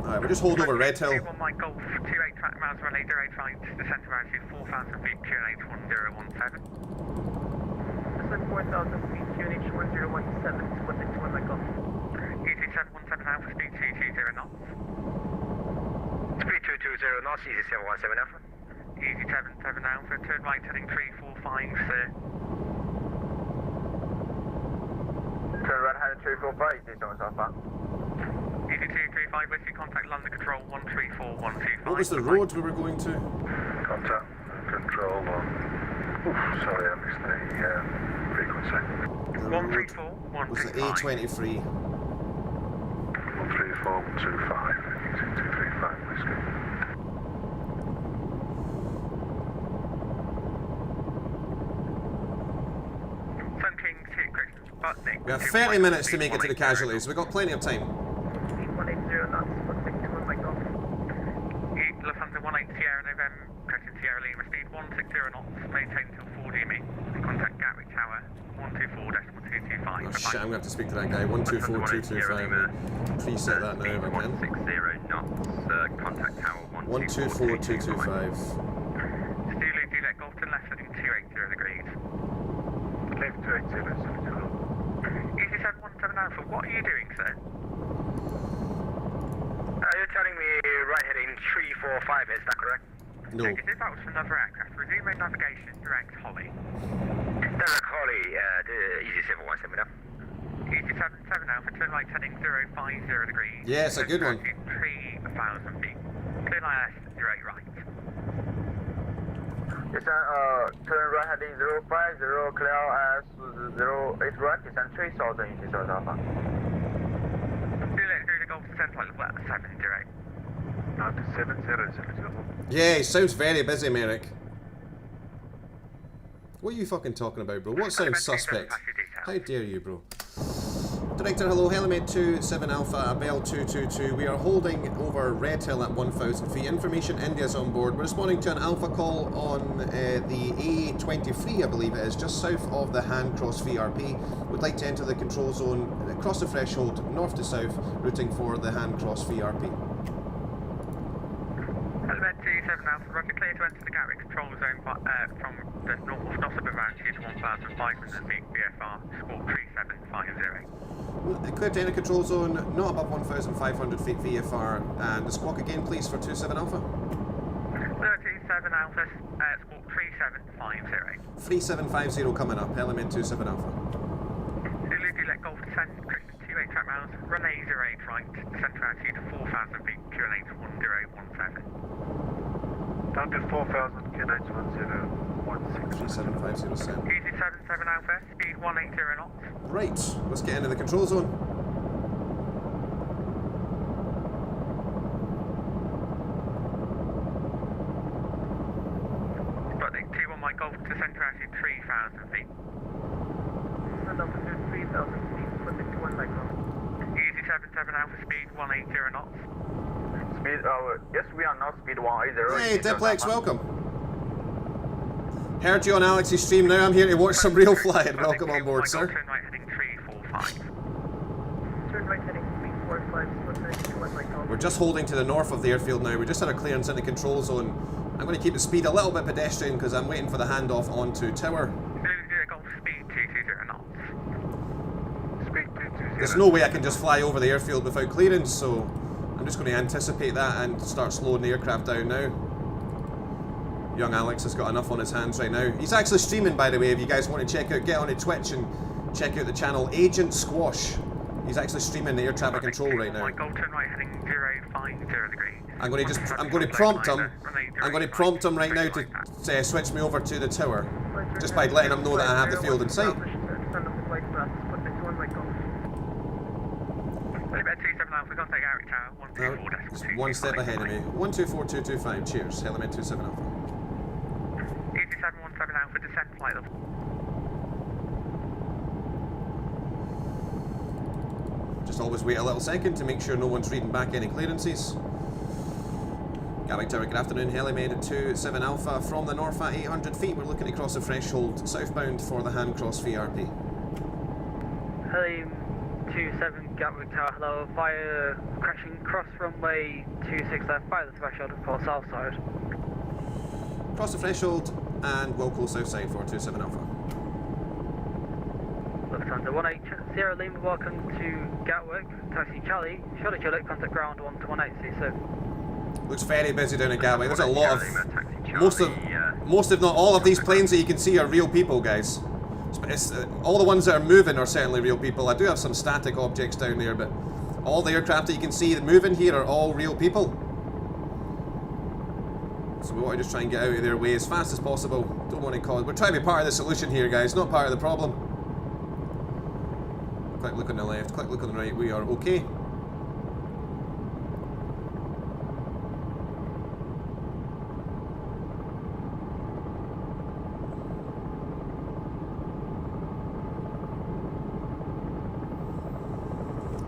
Alright, we'll just hold over Red Hill. 2 on my Golf, 28 track miles relay, 08 right, descent to altitude 4,000 feet, QNH 1017. Descent 4,000 feet, QNH 1017, split 2 on my Golf. EZ717 Alpha, speed 220 knots. Speed 220 knots, EZ717 Alpha. EZ717 Alpha, turn right heading 345, sir. Turn right heading 345, EZ717 Alpha. EZ235 Whiskey, contact London Control 134125. What was the road we were going to? Contact control on. Sorry, I missed the frequency. The road was the A23. 13425, EZ235 Whiskey. We have 30 minutes to make it to the casualties. We've got plenty of time. 180 knots, split 2 on my Golf. Lufthansa 18 Sierra November, correction Sierra Lima, speed 160 knots, maintain until 4 DME. Contact Gatwick Tower 124.225. Oh shit, I'm going to have to speak to that guy. 124.225. Preset that now if I can. 160 knots, contact tower 124.225. Zulu Juliet Golf to left heading 280 degrees. Left 280, Zulu. EZ717 Alpha, what are you doing, sir? You're telling me right heading 345, is that correct? No. If that was for another aircraft, resume main navigation, direct Holly. Direct Holly, the EZ717 Alpha. EZ717 Alpha, turn right heading 050 degrees. Yeah, it's a good one. 3,000 feet. Clear ILS 08 right. Turn right heading 050, clear as 08 right, descend 3000 into South Alpha. Do Golf descent flight level at 70. Now to 70. Yeah, he sounds very busy, Merrick. What are you fucking talking about, bro? What sounds suspect? How dare you, bro? Director, hello, Helimed 27 Alpha, Bell 222. We are holding over Red Hill at 1,000 feet. Information, India's on board. We're responding to an Alpha call on the A23, I believe it is, just south of the Handcross VRP. Would like to enter the control zone, across the threshold, north to south, routing for the Handcross VRP. Helimed 27 Alpha, roger, clear to enter the Gatwick control zone from the north, not above altitude to 1,500 feet, BFR, squawk 3750. Clear to enter control zone, not above 1,500 feet VFR, and the squawk again please for 27 Alpha. 37 Alpha, squawk 3750. 3750 coming up, Element 27 Alpha. Zulu, do let Golf descend, Christian 28 track miles, runway 08 right, centre altitude 4,000 feet, QNH 1017. Down to 4,000, QNH 1016. 3750 set. Easy 77 Alpha, speed 180 knots. Right, let's get into the control zone. Sputnik 21 Mike Golf to centre altitude 3,000 feet. And altitude 3,000 feet, Sputnik 21 Mike Golf. Easy 77 Alpha, speed 180 knots. Speed, yes, we are now speed 180. Hey, Diplex, welcome. Heard you on Alex's stream now, I'm here to watch some real flying. Welcome on board, sir. Turn right heading 345. Turn right heading 345, Sputnik 21 Mike Golf. We're just holding to the north of the airfield now. We just had a clearance in the control zone. I'm going to keep the speed a little bit pedestrian because I'm waiting for the handoff onto tower. Zulu, Golf, speed 220 knots. Speed 220. There's no way I can just fly over the airfield without clearance, so I'm just going to anticipate that and start slowing the aircraft down now. Young Alex has got enough on his hands right now. He's actually streaming, by the way, if you guys want to check out, get on to Twitch and check out the channel Agent Squash. He's actually streaming the air traffic control right now. Golf, turn right heading 050 degrees. I'm going to prompt him. I'm going to prompt him right now to switch me over to the tower, just by letting him know that I have the field in sight. Stand up the flight path, Sputnik 21 Mike Golf. Helimed 27 Alpha, contact Gatwick Tower, 124.225. It's one step ahead of me. 124225. Cheers. Element 27 Alpha. Easy 717 Alpha, descent flight level. Just always wait a little second to make sure no one's reading back any clearances. Gatwick Tower, good afternoon. Helimed 27 Alpha from the north at 800 feet. We're looking to cross the threshold southbound for the Handcross VRP. Helium 27 Gatwick Tower, hello. Fire crashing cross runway 26 left by the threshold for south side. Cross the threshold and we'll close south side for 27 Alpha. Lufthansa 180 Lima, welcome to Gatwick. Taxi Charlie, Charlie Juliet, contact ground 118, so. Looks very busy down at Gatwick. There's a lot of, most if not all of these planes that you can see are real people, guys. All the ones that are moving are certainly real people. I do have some static objects down there, but all the aircraft that you can see that moving here are all real people. So we want to just try and get out of their way as fast as possible. Don't want to cause. We're trying to be part of the solution here, guys, not part of the problem. Quick look on the left, quick look on the right. We are okay.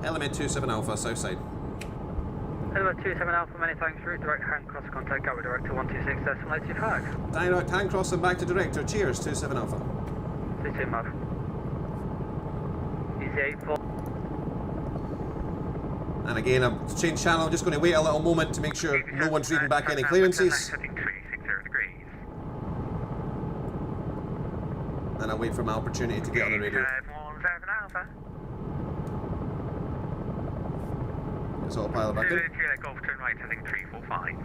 Element 27 Alpha, south side. Element 27 Alpha, many thanks. Route direct hand cross contact Gatwick director 126.85. Direct hand cross and back to director. Cheers, 27 Alpha. 22 Mav. Easy 84. And again, I've changed channel. I'm just going to wait a little moment to make sure no one's reading back any clearances. And I'll wait for my opportunity to get on the radio. It's autopilot back in. Golf, turn right, heading 345.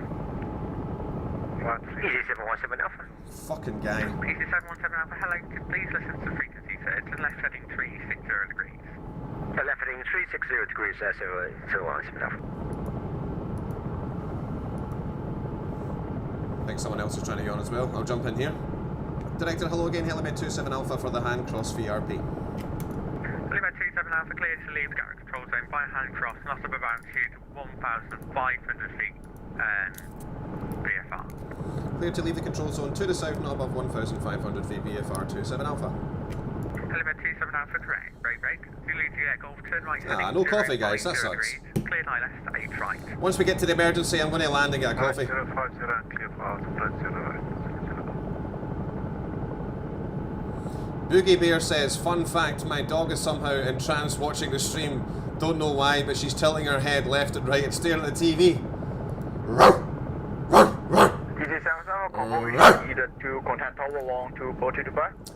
Easy 717 Alpha. Fucking guy. Easy 717 Alpha, hello, please listen to frequency, sir. To left heading 360 degrees. To left heading 360 degrees, 717 Alpha. think someone else is trying to yawn as well. I'll jump in here. Director, hello again, Helimed 27 Alpha for the hand cross VRP. Helimed 27 Alpha cleared to leave Gatwick control zone by hand cross, not up about 1,500 feet, VFR. Cleared to leave the control zone to the south, not above 1,500 feet, VFR 27 Alpha. Helimed 27 Alpha correct, break. Juliet Golf, turn right. Ah, no coffee guys, that sucks. Cleared high left, 8 right. Once we get to the emergency, I'm going to land and get a coffee. 50 and clear for out, right 0 right. Boogie Bear says, fun fact, my dog is somehow entranced watching the stream. Don't know why, but she's tilting her head left and right and staring at the TV.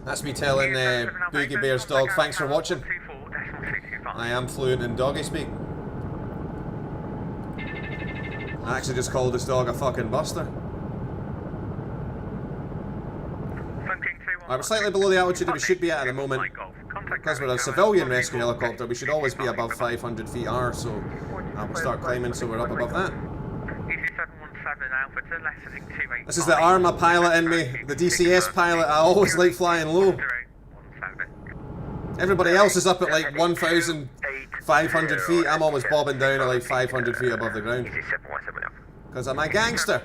That's me telling Boogie Bear's dog, thanks for watching. I am fluent in doggy speak. I actually just called this dog a fucking buster. We're slightly below the altitude that we should be at the moment. Because we're a civilian rescue helicopter, we should always be above 500 feet R, so we'll start climbing so we're up above that. This is the Arma pilot in me, the DCS pilot. I always like flying low. Everybody else is up at like 1,500 feet. I'm always bobbing down at like 500 feet above the ground. Because I'm a gangster.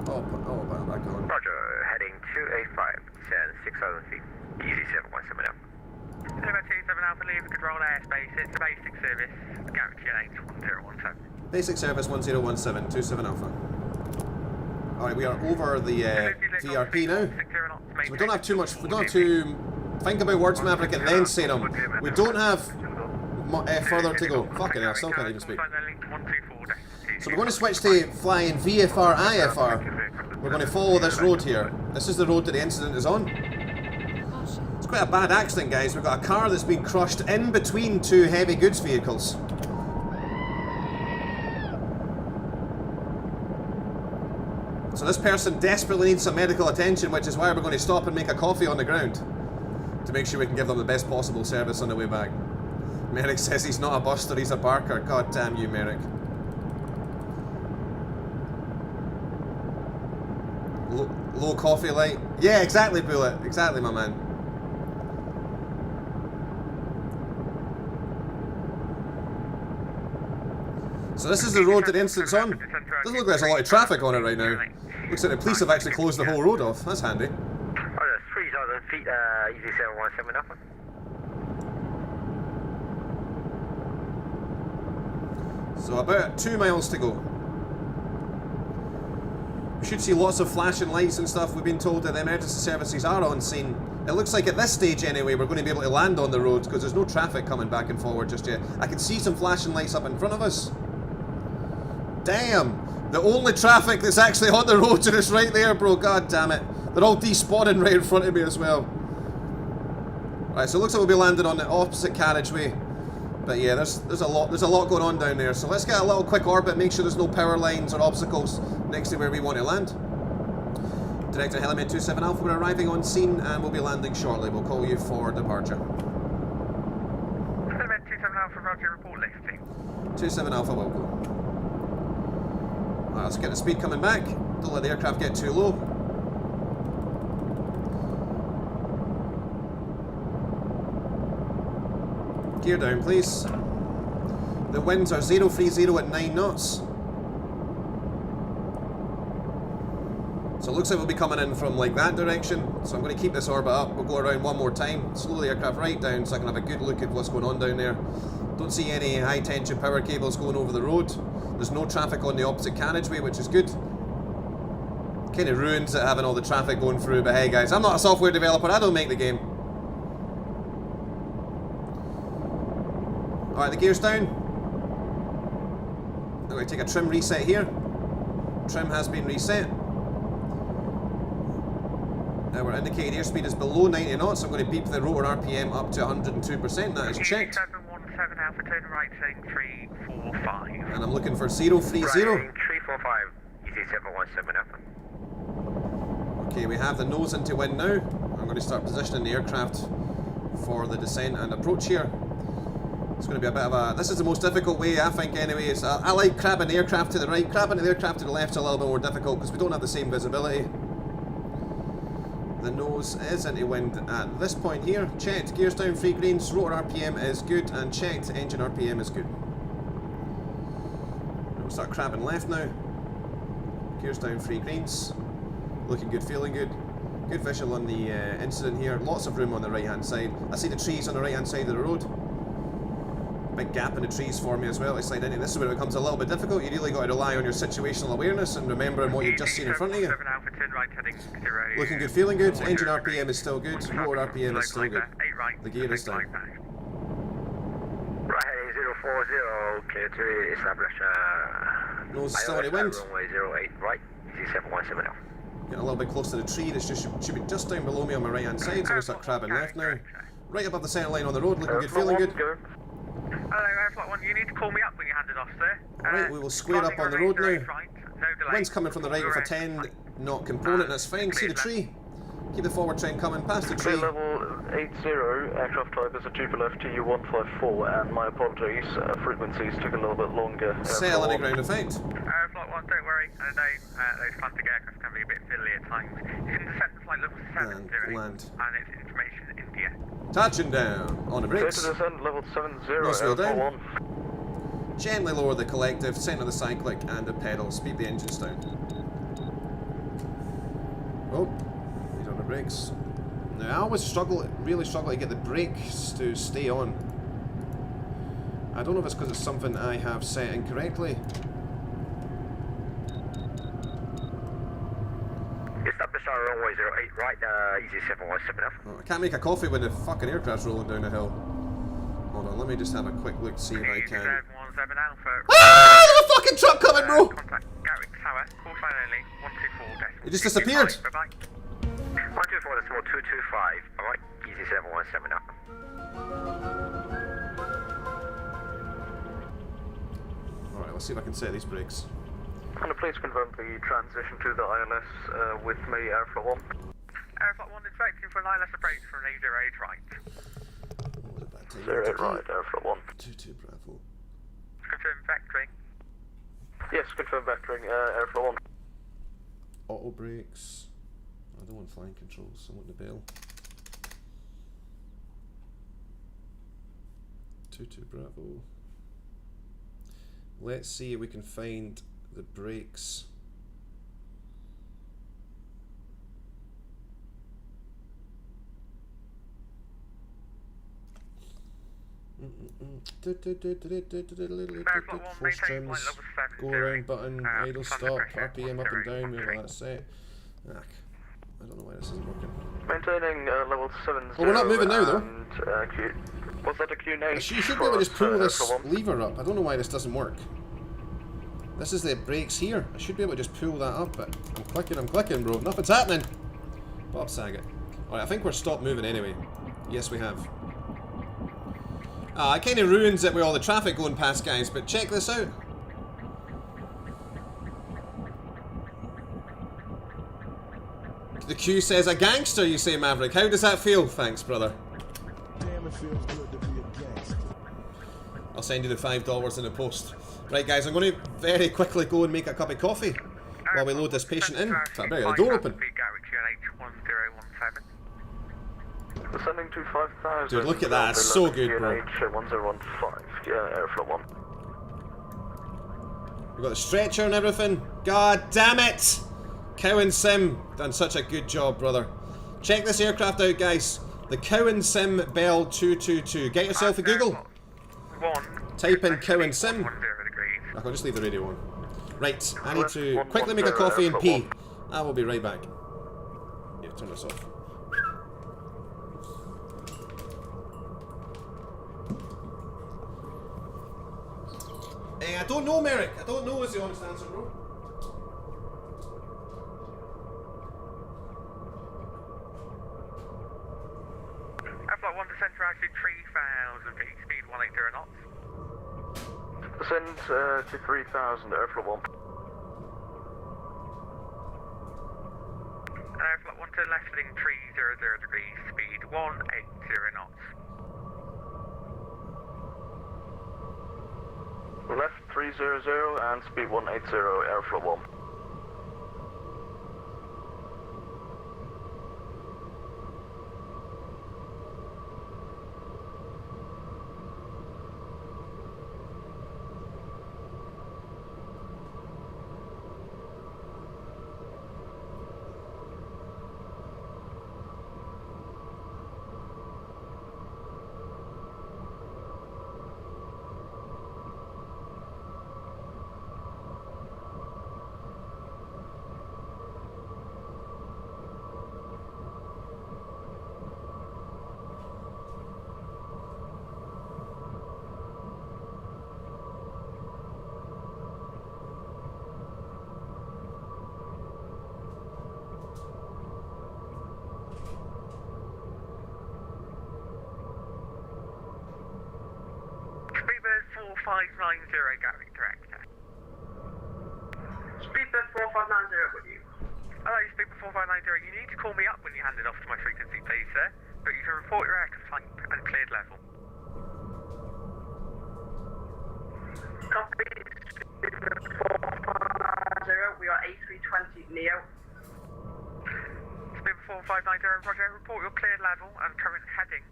Oh, back on. Roger, heading 285, descend 6,000 feet, easy 717 up. 27 Alpha, leave control airspace, it's a basic service, Gatwick GLH 1017. Basic service 1017, 27 Alpha. Alright, we are over the VRP now. So we don't have too much, we don't have to think about words Maverick and then say them. We don't have further to go. Fucking hell, I still can't even speak. So we're going to switch to flying VFR IFR. We're going to follow this road here. This is the road that the incident is on. It's quite a bad accident, guys. We've got a car that's been crushed in between two heavy goods vehicles. So this person desperately needs some medical attention, which is why we're going to stop and make a coffee on the ground to make sure we can give them the best possible service on the way back. Merrick says he's not a buster, he's a barker. God damn you, Merrick. Low coffee light. Yeah, exactly, Bullet. Exactly, my man. So this is the road that the incident's on. Doesn't look like there's a lot of traffic on it right now. Looks like the police have actually closed the whole road off. That's handy. 3,000 feet, easy 717 up. So about 2 miles to go. We should see lots of flashing lights and stuff. We've been told that the emergency services are on scene. It looks like at this stage anyway we're going to be able to land on the road because there's no traffic coming back and forward just yet. I can see some flashing lights up in front of us. Damn! The only traffic that's actually on the road is right there, bro. God damn it. They're all despawning right in front of me as well. Right, so it looks like we'll be landing on the opposite carriageway. But yeah, there's a lot going on down there. So let's get a little quick orbit, make sure there's no power lines or obstacles next to where we want to land. Director Helimed 27 Alpha, we're arriving on scene and we'll be landing shortly. We'll call you for departure. Helimed 27 Alpha, roger, report lifting. 27 Alpha, will go. Let's get the speed coming back. Don't let the aircraft get too low. Gear down, please. The winds are 030 at 9 knots. So it looks like we'll be coming in from like that direction. So I'm going to keep this orbit up. We'll go around one more time. Slow the aircraft right down so I can have a good look at what's going on down there. Don't see any high tension power cables going over the road. There's no traffic on the opposite carriageway, which is good. Kind of ruins it having all the traffic going through, but hey guys, I'm not a software developer, I don't make the game. Alright, the gear's down. I'm going to take a trim reset here. Trim has been reset. Now our indicated airspeed is below 90 knots, so I'm going to beep the rotor RPM up to 102%, that is checked. 717 Alpha, turn right, saying 345. And I'm looking for 030. 345, easy 717 Alpha. Okay, we have the nose into wind now. I'm going to start positioning the aircraft for the descent and approach here. It's going to be a bit of a... This is the most difficult way, I think, anyway. It's, I like crabbing the aircraft to the right. Crabbing the aircraft to the left's a little bit more difficult because we don't have the same visibility. The nose is into wind at this point here. Checked. Gears down, 3 greens. Rotor RPM is good. And checked. Engine RPM is good. We'll start crabbing left now. Gears down, 3 greens. Looking good, feeling good. Good visual on the incident here. Lots of room on the right hand side. I see the trees on the right hand side of the road. Big gap in the trees for me as well. It's like, this is where it becomes a little bit difficult. You really got to rely on your situational awareness and remembering what you've just seen in front of you. Looking good, feeling good. Engine RPM is still good. Rotor RPM is still good. The gear is down. Right heading 040, clear to establish Nose still in the wind. runway 08, right, easy 717 now. Getting a little bit close to the tree. This should be just down below me on my right hand side, so we start crabbing left now. Right above the centre line on the road, looking good, feeling good. Hello, Airflight 1, you need to call me up when you hand it off, sir. Alright, we will square up on the road now. Wind's coming from the right with a 10 knot component, that's fine. See the tree? Keep the forward trend coming past the tree. Level 80, aircraft type is a Tupolev TU154, and my apologies, frequencies took a little bit longer. Sail in a ground effect. Flight 1, don't worry, I know those plastic aircraft can be a bit fiddly at times. You can descend to flight level 70 and land. And it's information in the air. Touching down on the brakes. Clear to descend, level 70, Nose wheel down. 1. Gently lower the collective, centre the cyclic and the pedal, speed the engines down. Oh, he's on the brakes. Now I always really struggle to get the brakes to stay on. I don't know if it's because it's something I have set incorrectly. Establish runway 08, right, easy 717 F. Oh, I can't make a coffee when the fucking aircraft's rolling down the hill. Hold on, let me just have a quick look to see if I can. Ah! There's a fucking truck coming, bro! Contact Gatwick Tower, call sign only, 124. It just disappeared! Bye-bye. 124, that's 225, alright, easy 717 now. Alright, let's see if I can set these brakes. Can you please confirm the transition to the ILS with me, Airflight 1? Airflight 1 is vectoring for an ILS approach from an 08 right. 08 right, Airflight 1. 22 Bravo. Confirm vectoring. Yes, confirm vectoring, Airflight 1. Auto brakes. I don't want flying controls, I want the bell. 22 Bravo. Let's see if we can find the brakes. Force trims, go around button, idle stop, RPM up and down, move all that set. I don't know why this isn't working. Maintaining level 70. Oh, we're not moving now though. Was that a Q8? You should be able to just pull this lever up. I don't know why this doesn't work. This is the brakes here. I should be able to just pull that up, but I'm clicking, bro. Nothing's happening. Bob Saget. Alright, I think we're stopped moving anyway. Yes, we have. It kind of ruins it with all the traffic going past, guys, but check this out. The Q says, a gangster, you say, Maverick. How does that feel? Thanks, brother. Damn, it feels good to be a gangster. I'll send you the $5 in the post. Right, guys, I'm going to very quickly go and make a cup of coffee while we load this patient in. I better get the door open. Descending to 5,000. Dude, look at that. It's so good, bro. 1015. Yeah, Airflight 1. We've got the stretcher and everything. God damn it! Cowan Sim, done such a good job, brother. Check this aircraft out, guys. The Cowan Sim Bell 222. Get yourself a Google. Type in Cowan Sim. I'll just leave the radio on. Right, I need to quickly make a coffee and pee. I will be right back. Yeah, turn this off. I don't know, Merrick. I don't know is the honest answer, bro. Airflight 1 descend to altitude 3,000 feet, speed 180 knots. Descend to 3,000, Airflight 1. Airflight 1 to left heading 300 degrees, speed 180 knots. 300 and speed 180, airflow 1. Speedbird 4590 Gatwick direct. Speedbird 4590 with you. Hello, Speedbird 4590. You need to call me up when you hand it off to my frequency, please, sir. But you can report your aircraft type and cleared level. Copy. Speedbird 4590. We are A320 Neo. Speedbird 4590. Roger. Report your cleared level and current heading.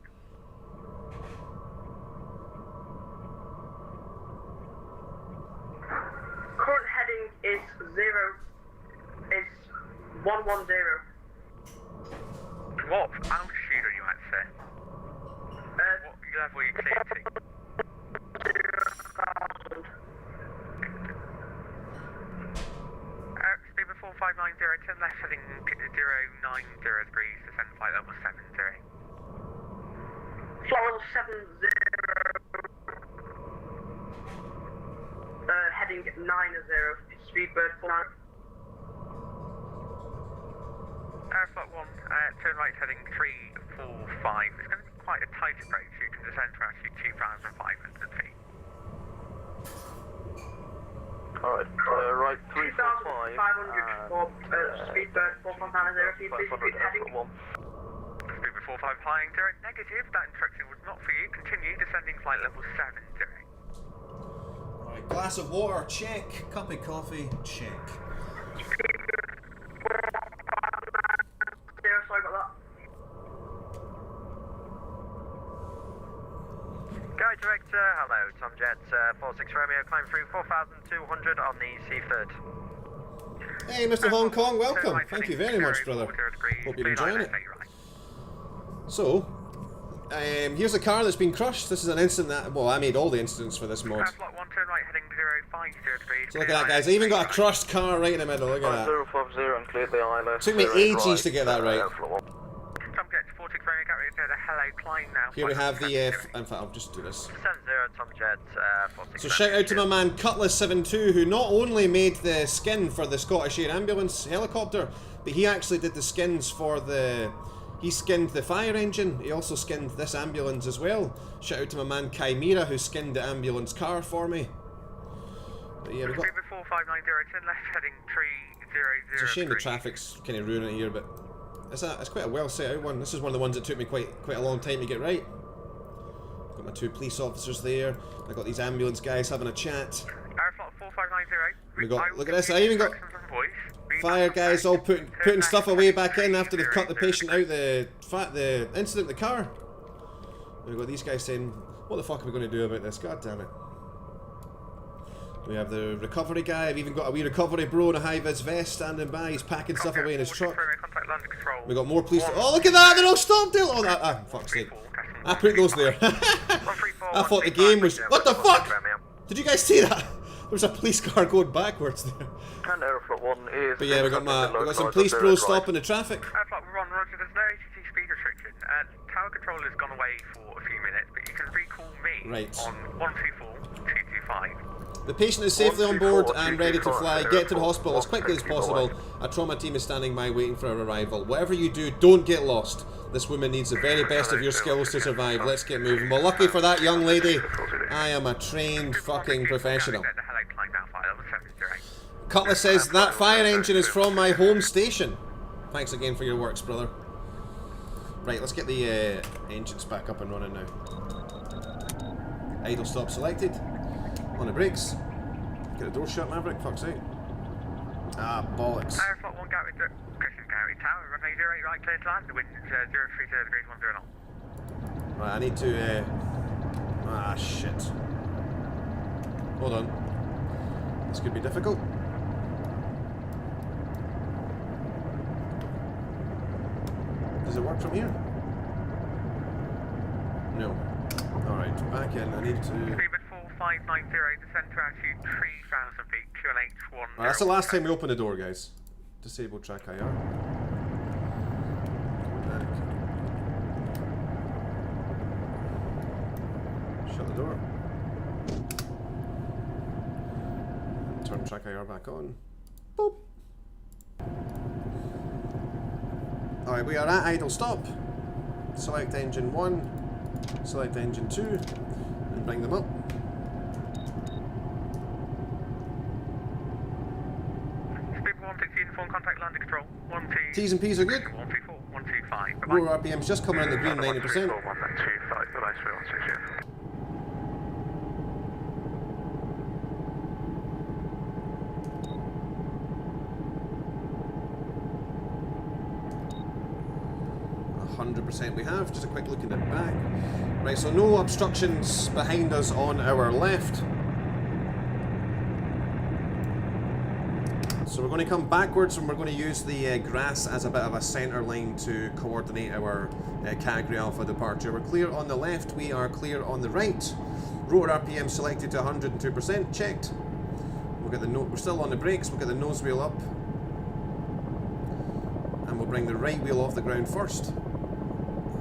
Current heading is 110. What altitude are you at, sir? What level are you cleared to? 0,000. Speedbird 4590, turn left heading 090 degrees, descend flight level 70. Flight level 70. Heading 90. Speedbird 49. Flight 1, turn right heading 345. It's going to be quite a tight approach. You can descend to actually 2,500 feet. Alright, right 345. 2,500 for Speedbird 4590. Please repeat heading. Speedbird 4590, negative. That instruction was not for you. Continue descending flight level 70. Right, glass of water, check. Cup of coffee, check. Sorry about that. Guy Director, hello, Tom Jet, 46 Romeo, climb through 4,200 on the Seaford. Hey, Mr. Hong Kong, welcome. Thank you very much, brother. Hope you're enjoying it. So, here's a car that's been crushed. This is an incident that, well, I made all the incidents for this mod. Flight 1, turn right heading 050 degrees. So look at that, guys. I even got a crushed car right in the middle. Look at that. 050 and cleared the ILS. Took me ages to get that right. Tom Jet, 46 Romeo, Gatwick, hello, climb now. Here we have the, in fact, I'll just do this. 70 Tom Jet, 46 So shout out to my man Cutlass72, who not only made the skin for the Scottish Air Ambulance helicopter, but he actually did the skins for the... He skinned the fire engine, he also skinned this ambulance as well. Shout out to my man Chimera, who skinned the ambulance car for me. But yeah, we got... Speedbird 4590, turn left heading 300. It's a shame the traffic's kind of ruining it here, but it's quite a well set out one. This is one of the ones that took me quite a long time to get right. Got my two police officers there. I got these ambulance guys having a chat. Flight 4590. We got, look at this, I even got fire guys all putting stuff away back in after they've cut the patient out the incident in the car. We've got these guys saying, what the fuck are we going to do about this? God damn it. We have the recovery guy. I've even got a wee recovery bro in a high-vis vest standing by. He's packing stuff away in his truck. We got more police. Oh, look at that! They're all stopped there! Oh, that. Fuck's sake. I put those there. I thought the game was... What the fuck? Did you guys see that? There's a police car going backwards there. And Airflow 1 is... But yeah, we got some police bros stopping the traffic. Flight 1, Roger, there's no ATC speed restriction. Tower control has gone away for a few minutes, but you can recall me on 124-225. The patient is safely on board and ready to fly. Get to the hospital as quickly as possible. A trauma team is standing by waiting for our arrival. Whatever you do, don't get lost. This woman needs the very best of your skills to survive. Let's get moving. Well, lucky for that young lady, I am a trained fucking professional. Cutlass says, that fire engine is from my home station. Thanks again for your works, brother. Right, let's get the engines back up and running now. Idle stop selected. On the brakes. Get the door shut, Maverick, fuck's sake. Ah, bollocks. Airflow 1 Gatwick, Christian Gatwick Tower, runway 08 right, clear to land, wind 030 degrees 10 knots. Right, I need to, ah, shit. Hold on. This could be difficult. Does it work from here? No. Alright, back in. I need to... Speedbird 4590, descend to altitude 3,000 feet, QLH 1. Right, that's the last time we open the door, guys. Disable TrackIR. Back. Shut the door. Turn TrackIR back on. Boop. Alright, we are at idle stop. Select engine 1, select engine 2, and bring them up. Speedbird 160, inform contact landing control. 12. T's and P's are good. 124, 125. Rotor RPM's just coming in the green, 90%. 125, bye-bye, 160. 100% we have. Just a quick look at the back. Right, so no obstructions behind us on our left. So we're going to come backwards and we're going to use the grass as a bit of a centre line to coordinate our category alpha departure. We're clear on the left, we are clear on the right. Rotor RPM selected to 102%, checked. We'll get the we're still on the brakes, we'll get the nose wheel up. And we'll bring the right wheel off the ground first.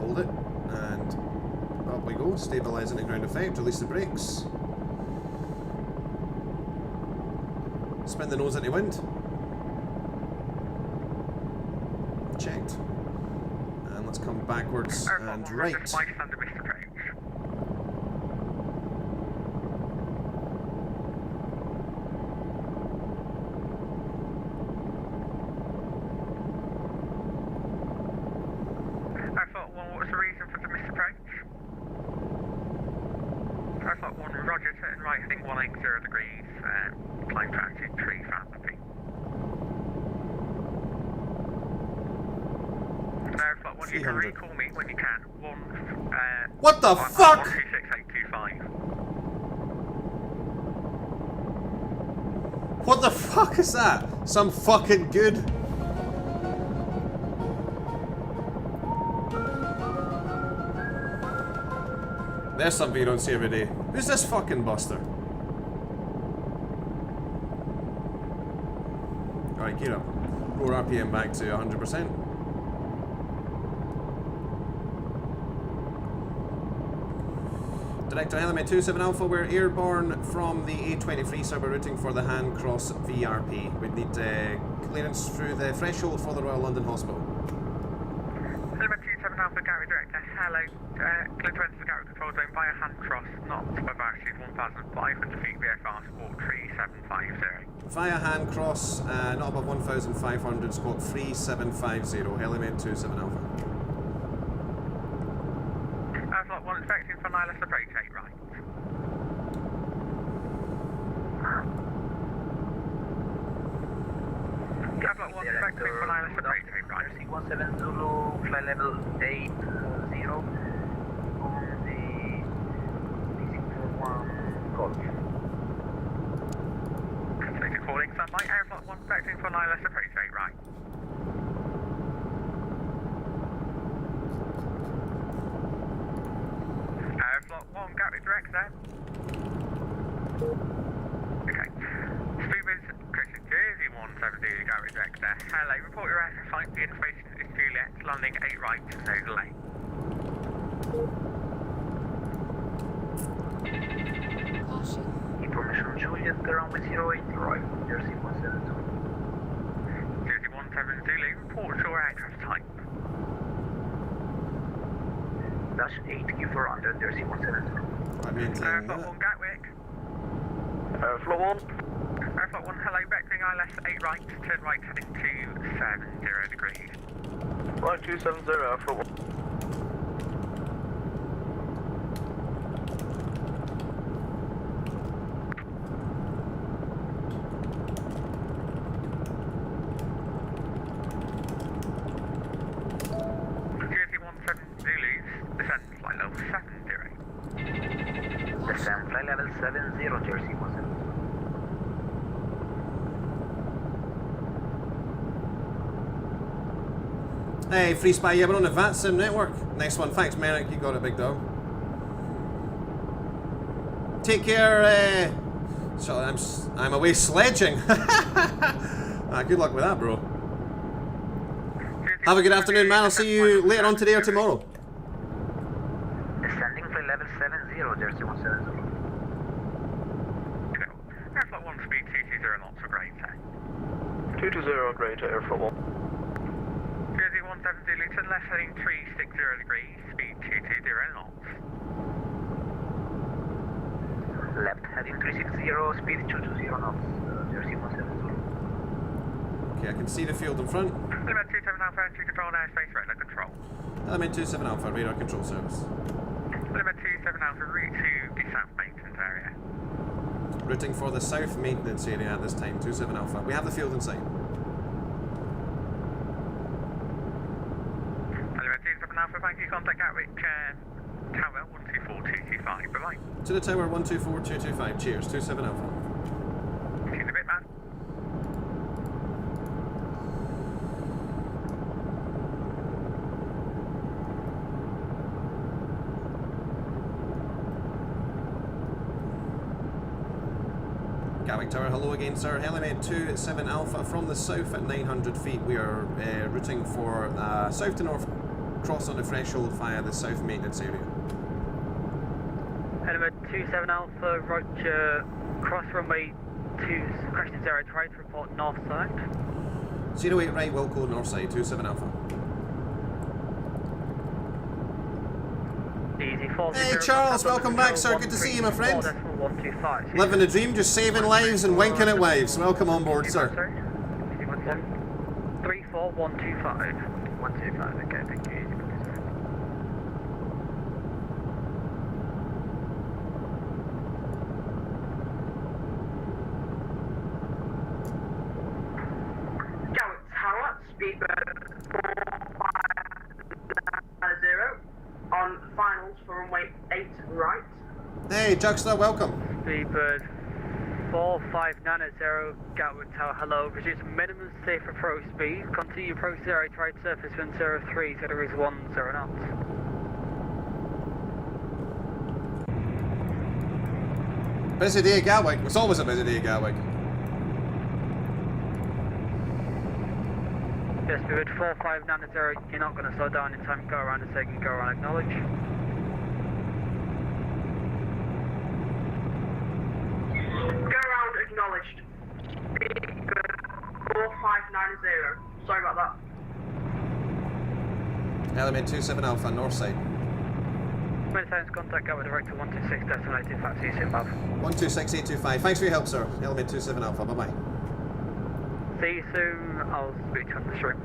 Hold it, and up we go, stabilising the ground effect, release the brakes. Spin the nose into wind. Checked. And let's come backwards and right. You can recall me when you can. What the fuck? 126825. What the fuck is that? Some fucking good. There's something you don't see every day. Who's this fucking buster? Alright, gear up. Roll RPM back to 100%. Director Element 27 Alpha, we're airborne from the A23, so we're routing for the hand cross VRP. We'd need clearance through the threshold for the Royal London Hospital. Element 27 Alpha, Gary Director, hello. Clear to enter the Gary control zone via hand cross, not above altitude 1,500 feet, VFR squawk 3750. Via hand cross, not above 1,500, squawk 3750, Element 27 Alpha. Lot 1 expecting for Nihilus approach 8 right. Lot 1 expecting for Nihilus approach 8 right. 17 Zulu, flight level 80 on the 1 Golf. Continuing calling sunlight, Airflot 1 expecting for Nihilus approach 8 right. Lot 1, Gatwick direct there. Okay. Speedbird Christian Jersey 170, Gatwick direct there. Hello, report your air flight. The information is Juliet, landing 8 right, no delay. Information Juliet, ground with 08 right, Jersey 172. Jersey 170, report your aircraft type. Dash 8, Q for under, Jersey 172. I'm maintaining that. Airflot 1, Gatwick. Airflot 1. Airflot 1, hello, vectoring ILS 8 right, turn right heading 270 degrees. Right, 270, Airflot 1. Descend, flight level 70, Jersey 17. Hey, Free Spy, yeah, we're on the VATSIM network. Nice one, thanks, Merrick. You got it, big dog. Take care. So I'm away sledging. Good luck with that, bro. Have a good afternoon, man. I'll see you later on today or tomorrow. Descending flight level 70, Jersey 170. Airflow 1 speed 220 knots for Great Air. 220 Great Air for 1. Jersey 170 Luton, left heading 360 degrees, speed 220 knots. Left heading 360, speed 220 knots, Jersey 170. Okay, I can see the field in front. Element 27 Alpha, entry control, airspace, radar control. Element 27 Alpha, radar control service. Element 27 Alpha, route to the south maintenance area. Routing for the south maintenance area at this time, 27 Alpha. We have the field in sight. Element 27 Alpha, thank you, contact Gatwick, Tower 124225, bye-bye. To the tower 124225, cheers, 27 Alpha. See you in a bit, man. Gatwick Tower, hello again, sir. Helimed 27 Alpha from the south at 900 feet. We are routing for south to north cross on the threshold via the south maintenance area. Element 27 Alpha, roger, cross runway 2, correction 0, try to report north side. 08 right, will code north side, 27 Alpha. Easy 4. Hey Charles, welcome back, sir. Good to see you, my friend. Living the dream, just saving lives and winking at wives. Welcome on board, sir. 34125. 125, okay, thank you. Gatwick Tower, speedbird 450 on finals for runway 8 right. Hey Juxta, welcome. Speedbird 4590 Gatwick Tower, hello. Reduce minimum safe approach speed. Continue approach 0, try surface wind 03, so there is 10 knots. Busy day at Gatwick. It's always a busy day at Gatwick. Yes, Speedbird 4590, you're not going to slow down in time. Go around a second, go around, acknowledge. Acknowledged. 4590. Sorry about that. Element 27 Alpha, north side. Many thanks, contact Gatwick Director 126, designated factory, sit above. 126825. Thanks for your help, sir. Element 27 Alpha, bye bye. See you soon, I'll speak to you on the stream.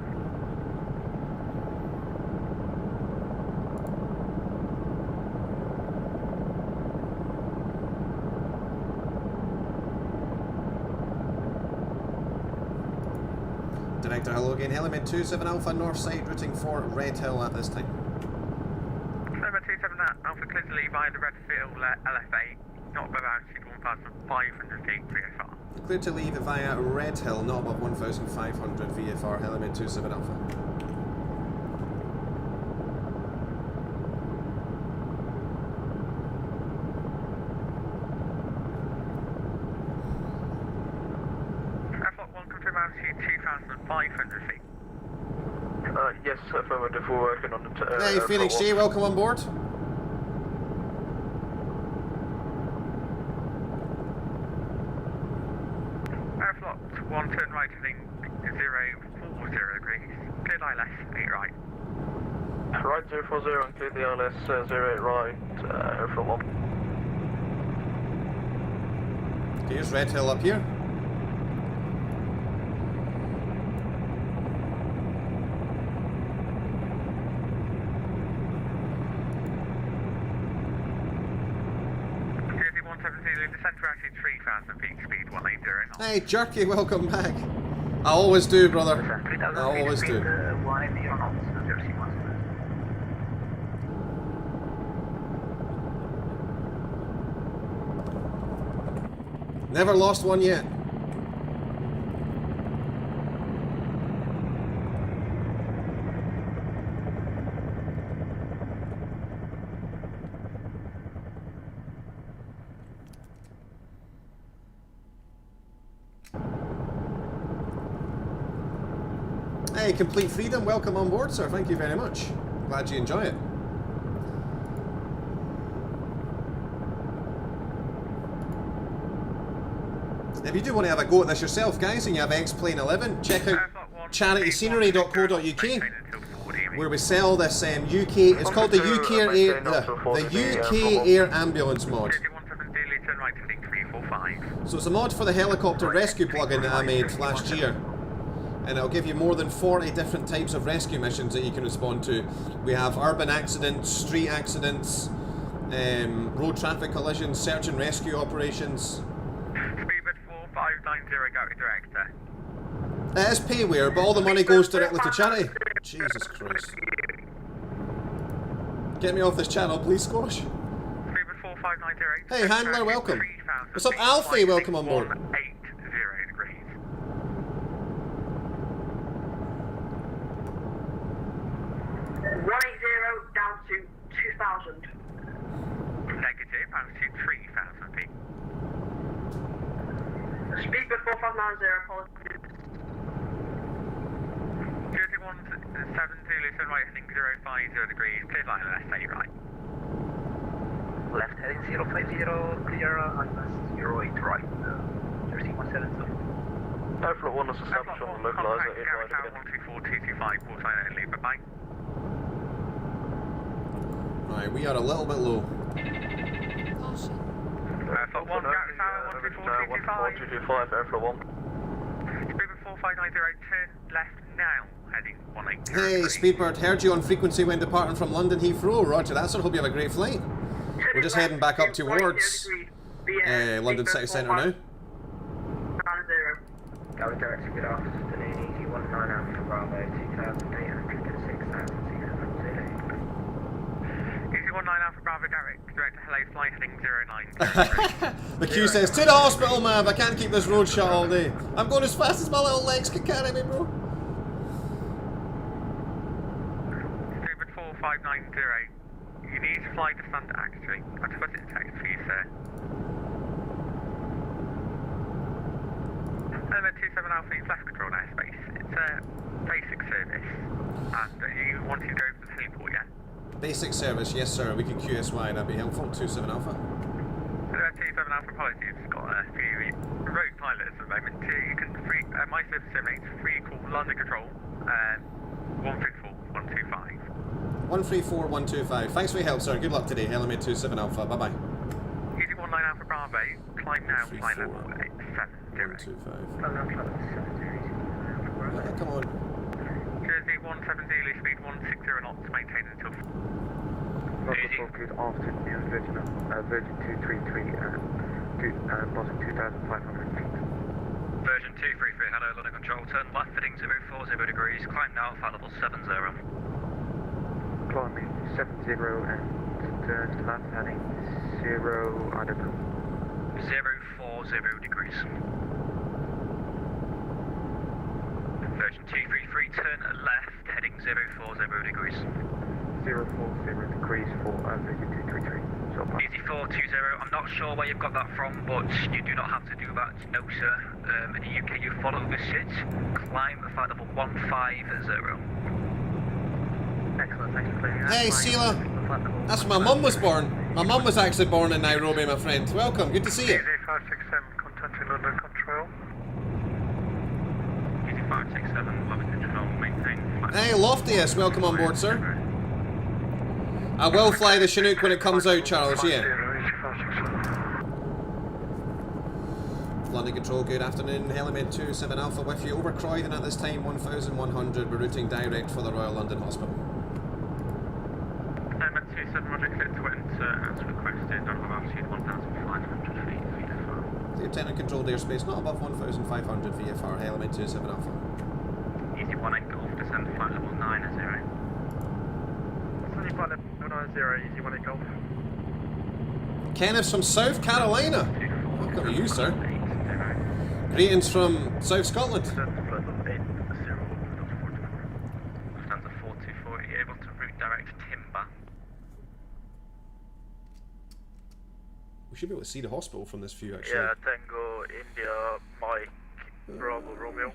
Director, hello again. Element 27 Alpha, north side, routing for Red Hill at this time. Element 27 Alpha, clear to leave via the Redfield LFA, not above altitude 1,500 feet VFR. Clear to leave via Red Hill, not above 1,500 VFR, Element 27 Alpha. Airflock 1, confirm altitude 2,500 feet. Yes, affirmative, we're working on it. Hey, Phoenix G, welcome on board. Airflock 1, turn right heading 040 degrees. Cleared ILS 8 right. Right 040 and clear the ILS 08 right, Airflock 1. Here's Red Hill up here. Centre altitude 3,000 feet, speed 180 knots. Hey, Jerky, welcome back. I always do, brother. I always do. 180 knots, Jersey 170. Never lost one yet. Hey, Complete Freedom, welcome on board, sir. Thank you very much. Glad you enjoy it. If you do want to have a go at this yourself, guys, and you have XP-11, check out charityscenery.co.uk, where we sell this UK. It's called the UK Air Ambulance mod. So it's a mod for the helicopter rescue plugin that I made last year. And it'll give you more than 40 different types of rescue missions that you can respond to. We have urban accidents, street accidents, road traffic collisions, search and rescue operations. Speedbird 4590 Gatwick Director. It is payware, but all the money goes directly to charity. Jesus Christ. Get me off this channel, please, Squash. Speedbird 4590. Hey, Handler, welcome. What's up, Alfie? Welcome on board. 180 degrees. 180 down to 2,000. Negative, altitude 3,000 feet. Speedbird 4590, apologies. 017 right heading 050 degrees, clear line left, stay right. Left heading 050, clear unless 08 right. 1317. Airflow 1 is established on the localizer. Garrett Tower 124225, port line only, bye bye. Right, we are a little bit low. Caution. Airflow 1, Garrett Tower 14225, Airflow 1. Speedbird 4590, turn left now, heading 180. Hey, Speedbird, heard you on frequency when departing from London Heathrow. Roger that, sir. Hope you have a great flight. We're just heading back up towards London City Centre now. Garrett Director, good afternoon, easy 19 Alpha Bravo, 2,806,600. Easy 19 Alpha Bravo, Garrett Director, hello, flight heading 09. The Q says, to the hospital, man. I can't keep this road shut all day. I'm going as fast as my little legs can carry me, bro. Speedbird 4590, you need to fly to Thunder actually. I'll just put it in text for you, sir. Element 27 Alpha, flash control airspace. It's a basic service. And you want to go to the heliport, yeah? Basic service, yes sir. We can QSY, that'd be helpful. 27 Alpha. Element 27 Alpha, apologies. Got a few rogue pilots at the moment. You can free, my service estimates free call London control, 134-125. 134-125. Thanks for your help, sir. Good luck today. Element 27 Alpha. Bye bye. Easy 19 Alpha Bravo, climb now, flight level 70. 125. Yeah, come on. Jersey 17 Zulu, speed 160 knots, maintain until... Good afternoon, Virgin 233 and bottom 2,500 feet. Virgin 233, hello, London Control, turn left heading 040 degrees, climb now, flight level 70. Climbing 70 and turn left heading 0, I don't know. 040 degrees. Virgin 233, turn left heading 040 degrees. 040 degrees for Virgin 233. Easy 420, I'm not sure where you've got that from, but you do not have to do that, no sir. In the UK you follow the sit, climb flight level 150. Excellent, thanks for clearing that. Hey, Sela. That's where my mum was born. My mum was actually born in Nairobi, my friend. Welcome, good to see you. 567, contacting London Control. Easy 567, London Control, maintain flight. Hey, Loftius, welcome on board, sir. I will fly the Chinook when it comes out, Charles, yeah. London Control, good afternoon. Element 27 Alpha with you. Over Croydon at this time, 1,100. We're routing direct for the Royal London Hospital. Element 27, Roger, clear to enter as requested, on altitude 1,500 feet, VFR. Lieutenant controlled airspace, not above 1,500 VFR, Element 27 Alpha. Easy 18 Golf, descend flight level 90. Sunny flight level 90, easy 18 Golf. Kenneth's from South Carolina. Welcome to you, sir. Greetings from South Scotland. Lufthansa 424, are you able to route direct Timber? We should be able to see the hospital from this view, actually. Yeah, Tango, India, Mike, Bravo, Romeo.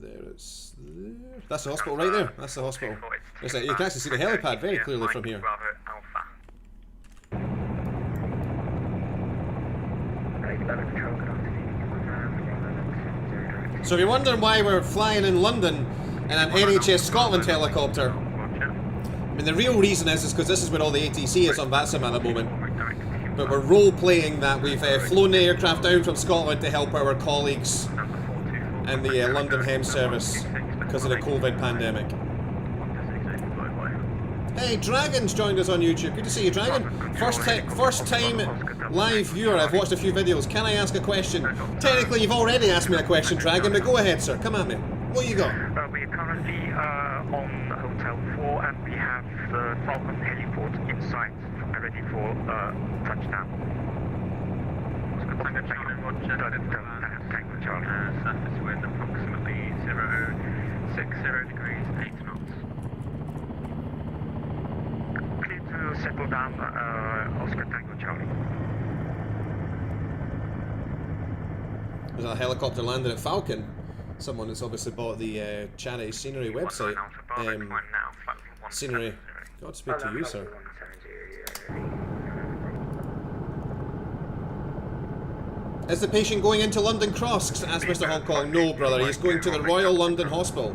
There it's there. That's the hospital right there. That's the hospital. You can actually see the helipad very clearly from here. Bravo Alpha. So if you're wondering why we're flying in London in an NHS Scotland helicopter, I mean the real reason is because this is where all the ATC is on VATSIM at the moment. But we're role-playing that we've flown the aircraft down from Scotland to help our colleagues in the London Hem service because of the COVID pandemic. Hey, Dragon's joined us on YouTube. Good to see you, Dragon. First time live viewer. I've watched a few videos. Can I ask a question? Technically, you've already asked me a question, Dragon, but go ahead, sir. Come at me. What you got? We are currently on Hotel 4 and we have the Falcon heliport in sight, ready for touchdown. Tango Charlie, Roger. Tango Charlie. Surface wind approximately 060 degrees, 8 knots. Clear to settle down, Oscar Tango Charlie. There's a helicopter landing at Falcon. Someone that's obviously bought the Charity Scenery website. Scenery. Godspeed to you, sir. Is the patient going into London Cross? Asked Mr. Hong Kong. No, brother. He's going to the Royal London Hospital.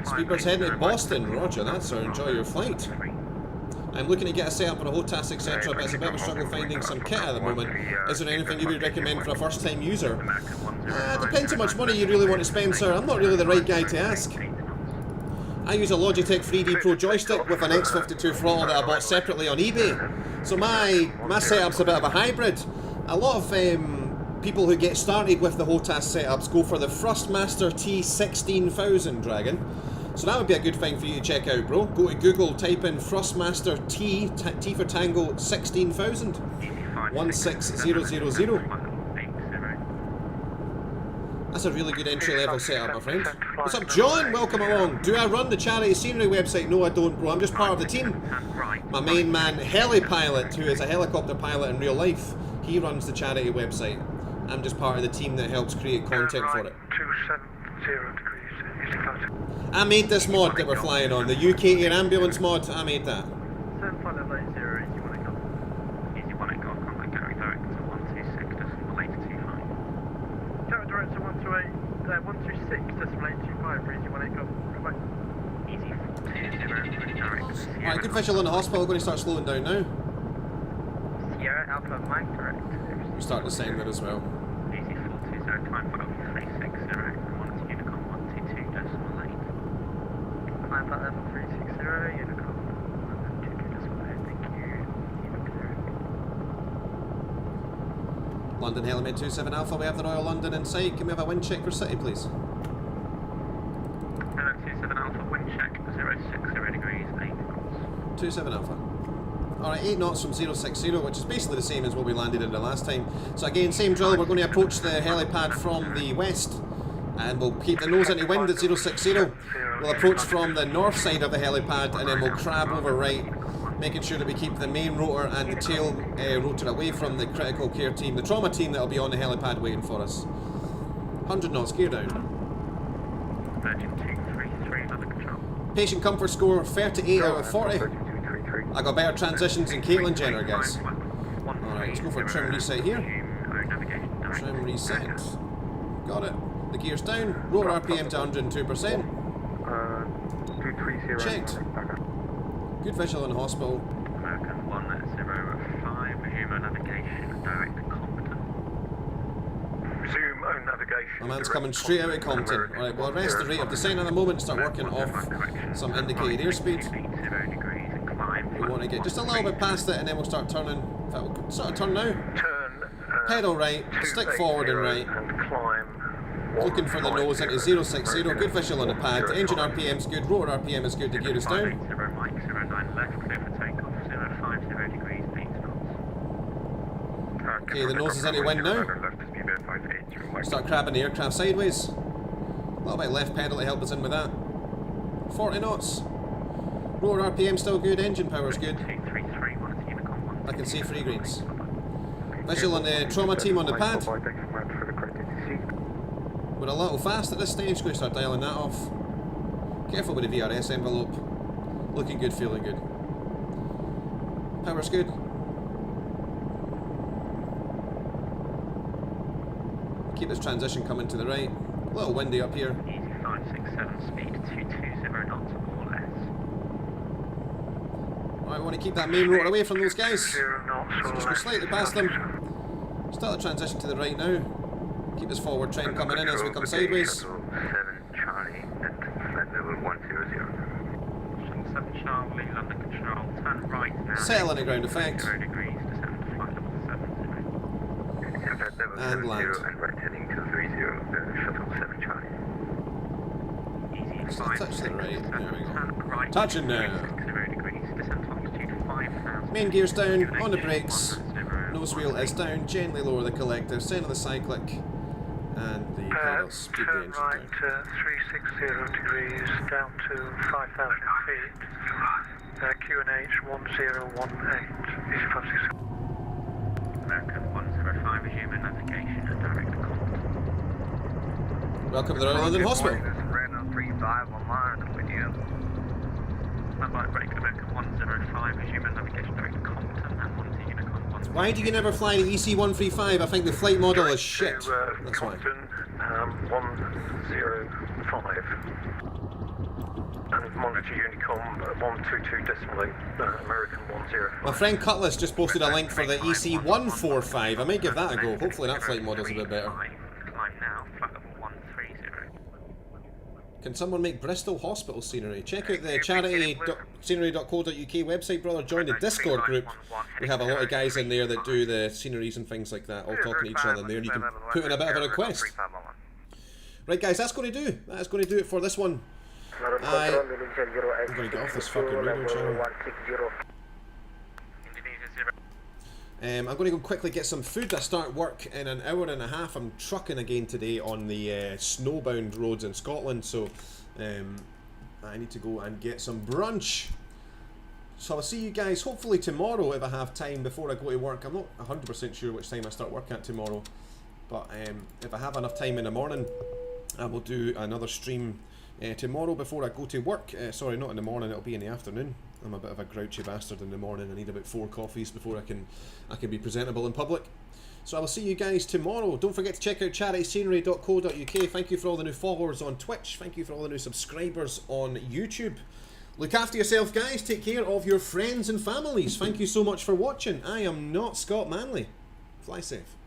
Speaker's heading to Boston. Roger that, sir. Enjoy your flight. I'm looking to get a setup for a HOTAS, etc., but it's a bit of a struggle finding some kit at the moment. Is there anything you would recommend for a first-time user? Depends how much money you really want to spend, sir. I'm not really the right guy to ask. I use a Logitech 3D Pro Joystick with an X52 Throttle that I bought separately on eBay. So my setup's a bit of a hybrid. A lot of people who get started with the HOTAS setups go for the Thrustmaster T16000 Dragon. So that would be a good thing for you to check out, bro. Go to Google, type in Thrustmaster T for Tango 16000. 16000. That's a really good entry-level setup, my friend. What's up, John? Welcome along. Do I run the Charity Scenery website? No, I don't, bro. I'm just part of the team. My main man, Helipilot, who is a helicopter pilot in real life, he runs the Charity website. I'm just part of the team that helps create content for it. 270 degrees. I made this mod that we're flying on, the UK Air Ambulance mod. I made that. 7580, easy one echo. Easy one echo, contact Gary direct to 126, decimal 825. Gary direct to 126, decimal 825, easy one echo. Goodbye. Easy 420, direct. Alright, good visual in the hospital. Going to start slowing down now. Sierra Alpha Mike direct. We're starting to sound good as well. Easy 420, climb for 360, quantity Unicom 122, decimal 8. Climb for level 360, Unicom 122, decimal 8, thank you. London Helimed 27 Alpha, we have the Royal London in sight. Can we have a wind check for City, please? Hello, 27 Alpha, wind check 060 degrees, 8 knots. 27 Alpha. Alright, 8 knots from 060, which is basically the same as what we landed in the last time. So again, same drill, we're going to approach the helipad from the west. And we'll keep the nose into wind at 060. We'll approach from the north side of the helipad and then we'll crab over right, making sure that we keep the main rotor and the tail rotor away from the critical care team, the trauma team that'll be on the helipad waiting for us. 100 knots, gear down. Virgin 233, under control. Patient comfort score 38 out of 40. I got better transitions than Caitlyn Jenner, guys. Alright, let's go for a trim reset here. Trim reset. Got it. The gear's down. Rotor RPM to 102%. Checked. Good visual in the hospital. American 105, resume navigation, direct to Compton. Resume own navigation. My man's coming straight out of Compton. Alright, we'll arrest the rate of descent in a moment and start working off some indicated airspeed. We want to get just a little bit past it and then we'll start turning. In fact, we'll sort of turn now. Pedal right, stick forward and right. Looking for the nose into 060, good visual on the pad, engine RPM's good, rotor RPM is good, the gear is down. 0 Mike, 09 left, clear for takeoff, 050 degrees, 8 knots. Okay, the nose is into wind now. Start crabbing the aircraft sideways. A little bit left pedal to help us in with that. 40 knots. Rotor RPM still good, engine power's good. I can see 3 greens. Visual on the trauma team on the pad. We're a little fast at this stage, going to start dialing that off. Careful with the VRS envelope. Looking good, feeling good. Power's good. Keep this transition coming to the right. A little windy up here. Easy 567, speed 220 knots or less. Right, we want to keep that main rotor away from those guys. So just go slightly past them. Start the transition to the right now. Keep this forward trend coming in as we come sideways. 7 Charlie and flight level 100. 7 Charlie, London control, turn right now. Settle in a ground effect. 0 degrees, descend to flight level 70. And land. And right heading to 30, shuttle 7 Charlie. Easy Just 5, touch the right. There we go. turn right. Touching now. 0 degrees, descend to altitude 5,000. Main gear's down, on the brakes. Nose wheel is down, gently lower the collector, centre the cyclic, and the pedals. Speed the engine right down. 360 degrees down to 5,000 feet. QNH 1018. Easy 567. American 105, resume navigation and direct contact. Welcome to the Royal London Hospital. Random 35 online with you. Standby break at American 105, resume navigation direct contact and 1 Unicorn 1. Why do you never fly the EC-135? I think the flight model is shit. That's why. 105. And monitor Unicom 122 decimal 8, American 10. My friend Cutlass just posted a link for the EC-145. I might give that a go. Hopefully that flight model's a bit better. Climb now, flight level 130. Can someone make Bristol Hospital scenery? Check out the charity.scenery.co.uk website, brother. Join the Discord group. We have a lot of guys in there that do the sceneries and things like that, all talking to each other in there, and you can put in a bit of a request. Right, guys, that's going to do. That's going to do it for this one. I'm going to get off this fucking radio channel. I'm going to go quickly get some food. I start work in an hour and a half. I'm trucking again today on the snowbound roads in Scotland, so I need to go and get some brunch. So I'll see you guys hopefully tomorrow if I have time before I go to work. I'm not 100% sure which time I start work at tomorrow, but if I have enough time in the morning, I will do another stream tomorrow before I go to work. Sorry, not in the morning, it'll be in the afternoon. I'm a bit of a grouchy bastard in the morning. I need about 4 coffees before I can be presentable in public. So I will see you guys tomorrow. Don't forget to check out charity.scenery.co.uk. Thank you for all the new followers on Twitch. Thank you for all the new subscribers on YouTube. Look after yourself, guys. Take care of your friends and families. Thank you so much for watching. I am not Scott Manley. Fly safe.